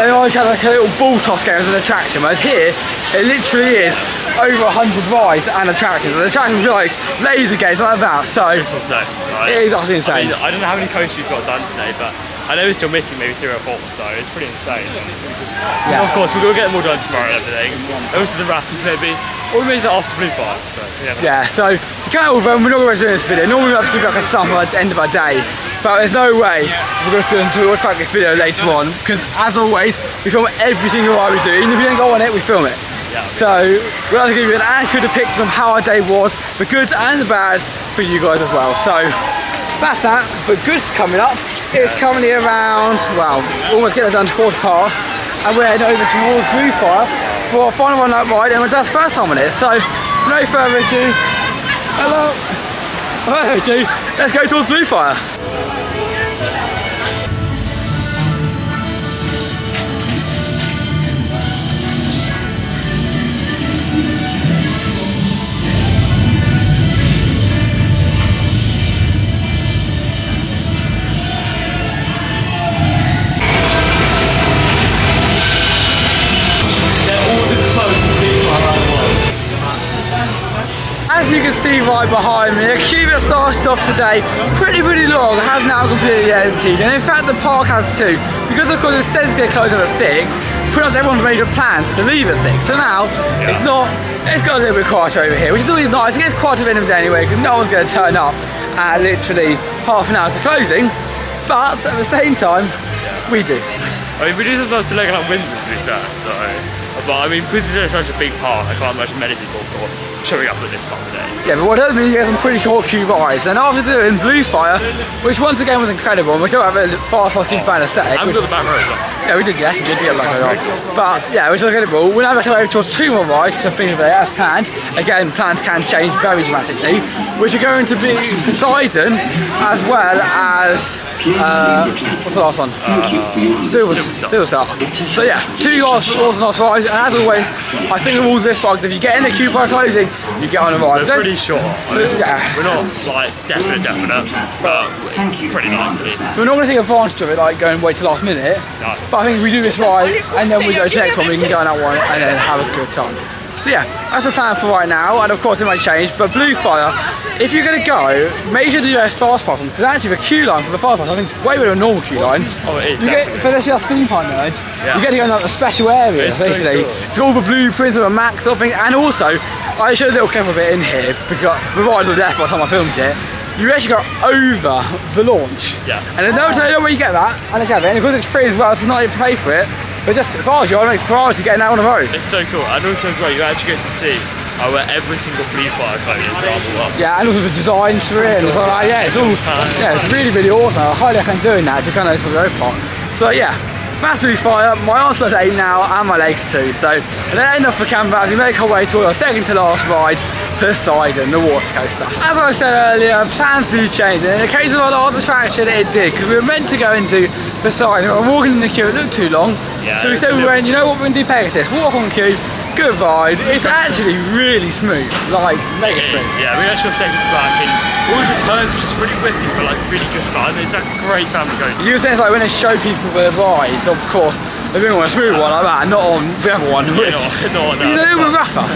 They like have like a little ball toss game as an attraction, whereas here, it literally is over 100 rides and attractions. And the attractions will be like laser games, like that, so It's insane, right? it is absolutely insane. I mean, I don't know how many coasters we've got done today, but I know we're still missing maybe 3 or 4, so it's pretty insane. Yeah. And of course, we're going to get them all done tomorrow and everything. Also the rapids maybe, or maybe the after Blue Fire, so Yeah, so to count all of them, we're not going to do this video. Normally we have to give like a sum at the end of our day, but there's no way we're going to do this video later on, because as always, we film every single ride we do. Even if we don't go on it, we film it. Yeah. So we'll have to give you an accurate depiction of how our day was, the goods and the bads for you guys as well. So that's that, but goods coming up. It's currently around, well, almost getting done to 1:15, and we're heading over towards Blue Fire for our final one night ride, and we're Dad's first time on it. So no further ado, hello, let's go towards Blue Fire. As you can see right behind me, the queue that started off today pretty long has now completely emptied, and in fact the park has too, because of course it says it's going to close up at 6. Pretty much everyone's made up plans to leave at 6, so now it's got a little bit quieter over here, which is always nice. It gets quieter at the end of the day anyway, because no one's going to turn up at literally half an hour to closing, but at the same time we do. I mean, we do sometimes to Legoland Windsor to be fair, so. But I mean, because it's such a big park, I can't imagine many people, of course, showing up at this time of day. Yeah, but what does mean you get some pretty short queue rides, and after doing Blue Fire, which once again was incredible, and we don't have a fast queue fan aesthetic. And we got the back row as well. Yeah, we did, yes, we did get the back row. But yeah, which is incredible. We'll now go over towards 2 more rides to finish the day as planned. Again, plans can change very dramatically, which are going to be Poseidon as well as what's the last one? Silver Star. So yeah, 2 awesome nice rides, and as always, I think the rules of this park is if you get in the queue by closing, you get on a ride. We're pretty short. So, yeah. We're not like definite, but pretty likely. So we're not going to take advantage of it, like going wait till last minute. No. But I think we do this ride, and then we go to the next one, we can go on that one and then have a good time. So yeah, that's the plan for right now, and of course it might change, but Blue Fire, if you're going to go, make sure to do a fast pass one, because actually the queue line for the fast pass, I think it's way better than a normal queue line. Oh, it is, For this just theme park nerds, you get to go in like a special area, It's basically. so cool. It's all the blueprints of a Max sort of thing, and also, I showed a little clip of it in here, because the rides were left by the time I filmed it. You actually go over the launch. Yeah. And there's no telling you where you get that, and because it's free as well, so it's not even to pay for it. But just, if I was you, I'd make priority getting out on the road. It's so cool, and also as well, you actually get to see where every single Blue Fire code is rather well. Yeah, and also the designs for it, and it's like, yeah, it's all, yeah, it's really awesome. I highly recommend doing that if you're kind of to the Euorpa. So yeah, that's Blue Fire. My arms are 8 now, and my legs too. So, and then enough for camera as we make our way to our second to last ride, Poseidon, the water coaster. As I said earlier, plans do change, and in the case of our last attraction, it did, because we were meant to go into Poseidon, we were walking in the queue, it looked too long, so instead we went, you know what, we're going to do Pegasus, walk on queue, good ride, it's actually really smooth, like mega smooth. Yeah, we actually got seconds back in all the turns, which is really whippy, but like really good fun. It's a great family going. You were saying it's like when they show people the rides, of course, they don't want a smooth one like that, not on the other one, which Yeah, not on that. is a little bit rougher.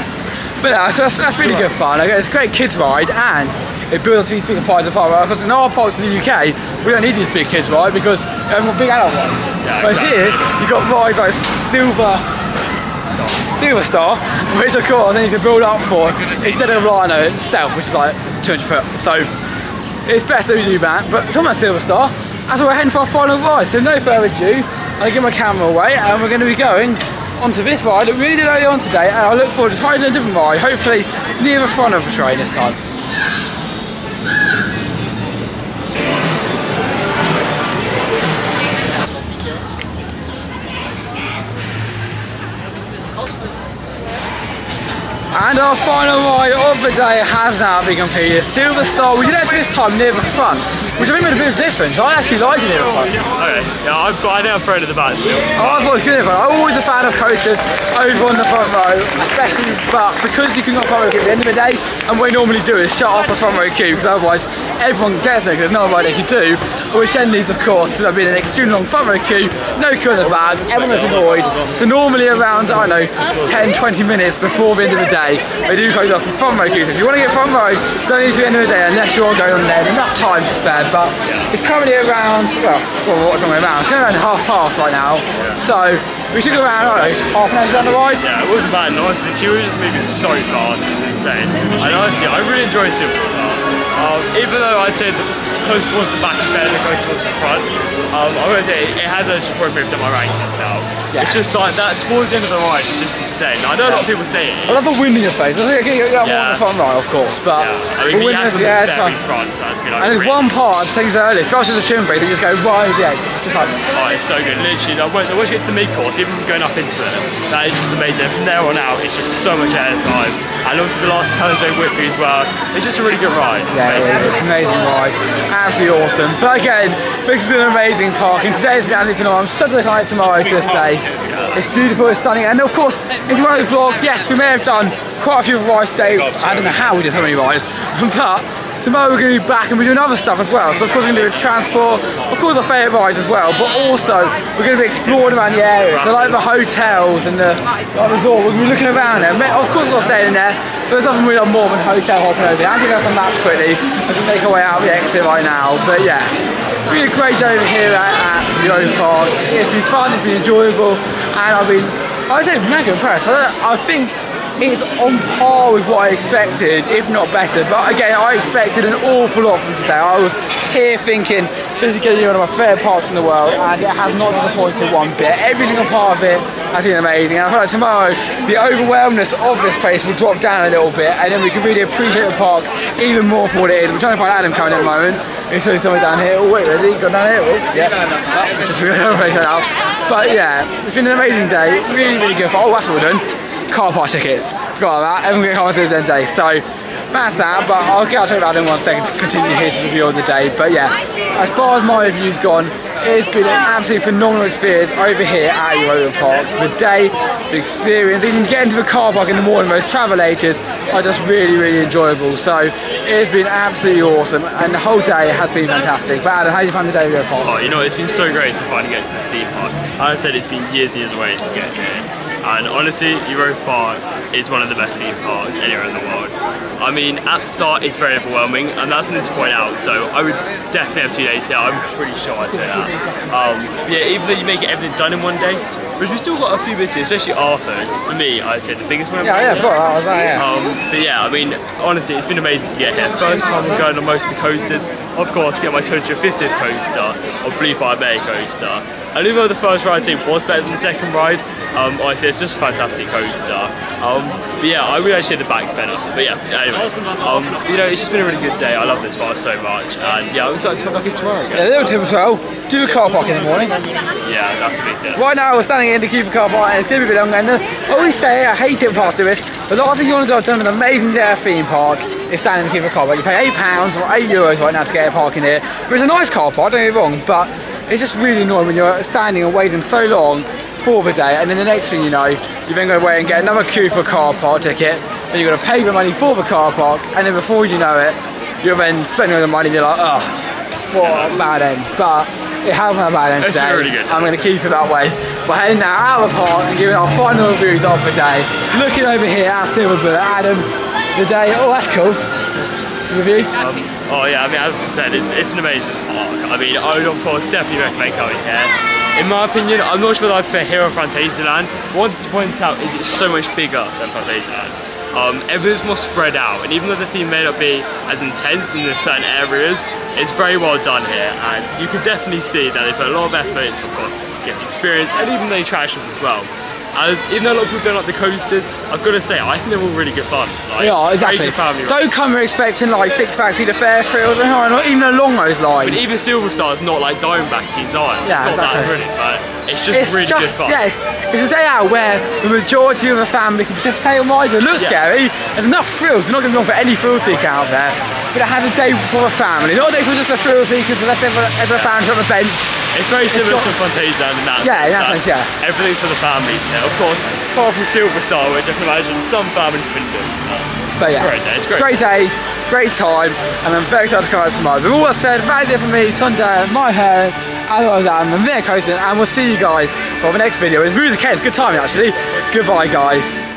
But yeah, so that's really good fun. Okay, it's a great kids ride, and it builds these bigger pies apart. Because in our parts in the UK, we don't need these big kids ride because everyone got big adult ones. Yeah, Whereas here, you've got rides like Silver Star, which of course they need to build up for instead of Rhino Stealth, which is like 200 foot. So it's best that we do that. But talking about Silver Star, that's where we're heading for our final ride. So no further ado, I'll give my camera away, and we're going to be going onto this ride that we really did early on today, and I look forward to trying a different ride, hopefully near the front of the train this time. And our final ride of the day has now been completed. Silver Star, we did actually this time near the front, which I think made a bit of difference. I actually liked it near the front. Okay, yeah, I think I'm afraid of the back still. I thought it was good in the front. I'm always a fan of coasters over on the front row, especially, but because you can not front row queue at the end of the day, and what we normally do is shut off the front row queue, because otherwise everyone gets there, because there's no other ride they could do, which then leads, of course, to there being an extremely long front row queue, no queue in the back, everyone gets annoyed. So normally around, I don't know, 10-20 minutes before the end of the day, they do close off the front row queues. If you want to get front row, don't need to the end of the day unless you're going on there. Enough time to spare, but it's currently around, well, what's on the way around? It's around 1:30 right now. So we took around, I don't know, half an hour down the ride. Yeah, it wasn't bad. And honestly, the queue was just moving so fast, it was insane. And honestly, I really enjoyed Silver Star. Even though I'd say the close towards the back is better than close towards the front, I'm going to say it has actually probably moved up my rankings now. Yeah. It's just like that towards the end of the ride, it's just insane. I know a lot of people say it. I love the wind in your face. I think you get more on the front row, of course, but I mean, the wind have in the the air, very front, that's been like and there's really one part, I think it's earliest, drives to the trim break, that you just go right over the edge. It's just like, oh, it's so good, literally. Once you get to the mid-course, even going up into it, that is just amazing. From there on out, it's just so much air time. And obviously the last turn's very whippy as well. It's just a really good ride. It's amazing. It's an amazing ride. Absolutely awesome. But again, this is an amazing park, and today's been absolutely phenomenal. I'm so looking forward to tomorrow to this place. It's beautiful, it's stunning, and of course, in tomorrow's vlog, yes, we may have done quite a few rides today. I don't know how we did so many rides, but tomorrow we're going to be back and we're doing other stuff as well. So of course we're going to do a transport, of course our favourite rides as well, but also we're going to be exploring around the area. So like the hotels and the resort, we're going to be looking around there. Of course we're not staying in there, but there's nothing really more than hotel hopping over there. I'm going to go some maps quickly as we make our way out of the exit right now. But yeah, it's been a great day over here at Euorpa. It's been fun, it's been enjoyable, and I would say mega impressed. I think it's on par with what I expected, if not better. But again, I expected an awful lot from today. I was here thinking this is going to be one of my favourite parks in the world, and it has not disappointed one bit. Every single part of it has been amazing, and I feel like tomorrow the overwhelmness of this place will drop down a little bit, and then we can really appreciate the park even more for what it is. We're trying to find Adam coming at the moment. He's somewhere down here. Oh wait, where's he? Got down here? Oh, yeah. Oh, it's just really right now. But yeah, it's been an amazing day. Really, really good. Oh, that's what we're doing. Car park tickets. Forgot about that. Everyone get car tickets then day. So that's that. But I'll get to that in 1 second to continue his review of the day. But yeah, as far as my review's gone, it's been an absolutely phenomenal experience over here at Euorpa. The day, the experience, even getting to the car park in the morning, those travel ages are just really, really enjoyable. So it's been absolutely awesome, and the whole day has been fantastic. But Adam, how did you find the day at Euorpa? Oh, you know, it's been so great to finally get to this theme park. As I said, it's been years and years away to get here. And honestly, Euorpa is one of the best theme parks anywhere in the world. I mean, at the start it's very overwhelming, and that's something to point out. So I would definitely have 2 days here. I'm pretty sure I'd say that. Yeah, even though you make everything done in 1 day, but we've still got a few bits here, especially Arthur's. For me, I'd say the biggest one. Yeah, I forgot that was that, yeah. But yeah, I mean, honestly, it's been amazing to get here. First time I'm going on most of the coasters. Of course, get my 250th coaster, or Blue Fire Bay coaster. And even though the first ride team was better than the second ride, honestly, it's just a fantastic coaster. But yeah, I really actually the back's better. But yeah, anyway, you know, it's just been a really good day. I love this park so much, and yeah, I'm excited to come back here tomorrow again. Yeah, a little tip as well. Do a car park in the morning. Yeah, that's a big tip. Right now we're standing in the queue for car park, and it's going to be a bit longer. And I always say, I hate it past this, but the last thing you want to do at an amazing day at a theme park is stand in the queue for a car park. You pay £8 or €8 right now to get a park in here. But it's a nice car park, don't get me wrong, but it's just really annoying when you're standing and waiting so long for the day, and then the next thing you know, you're then going to wait and get another queue for a car park ticket, then you're going to pay the money for the car park, and then before you know it, you're then spending all the money and you're like, oh, what a bad end. But it hasn't been a bad end today. Really good. I'm going to keep it that way. We're heading now out of the park and giving our final reviews of the day. Looking over here at Silverburn, Adam, the day, oh that's cool. Review? Oh yeah, I mean, as I said, it's an amazing park. I mean, I would of course definitely recommend coming here. In my opinion, I'm not sure whether I prefer here or Fantasyland. What I want to point out is it's so much bigger than Fantasyland. Everything's more spread out, and even though the theme may not be as intense in certain areas, it's very well done here, and you can definitely see that they put a lot of effort into, of course, guest experience, and even the attractions as well. As even though a lot of people don't like the coasters, I've got to say, I think they're all really good fun. Like, yeah, exactly. Don't come here expecting like Six Flags Cedar Fair thrills, or not even along those lines. But even Silver Star's not like Diamondback in Zion. Yeah, it's not exactly. that brilliant, but It's just really good fun. Yeah, it's a day out where the majority of the family can participate on rides. It looks scary. There's enough thrills. We're not going to be on for any thrill seeker out there. But it has a day for a family. Not a day for just a thrill seekers unless ever found on the bench. It's very similar to Fantasyland in that sense. Yeah, in that sense, yeah. Everything's for the families here. Of course, apart from Silver Star, which I can imagine some families couldn't do. But It's yeah, a great day. It's a great great day, great time, and I'm very excited to come out tomorrow. With all that said, that is it for me, Tunde, my hair, as well as I'm Coastin, and we'll see you guys for the next video. It's really okay, it's good timing actually. Goodbye guys.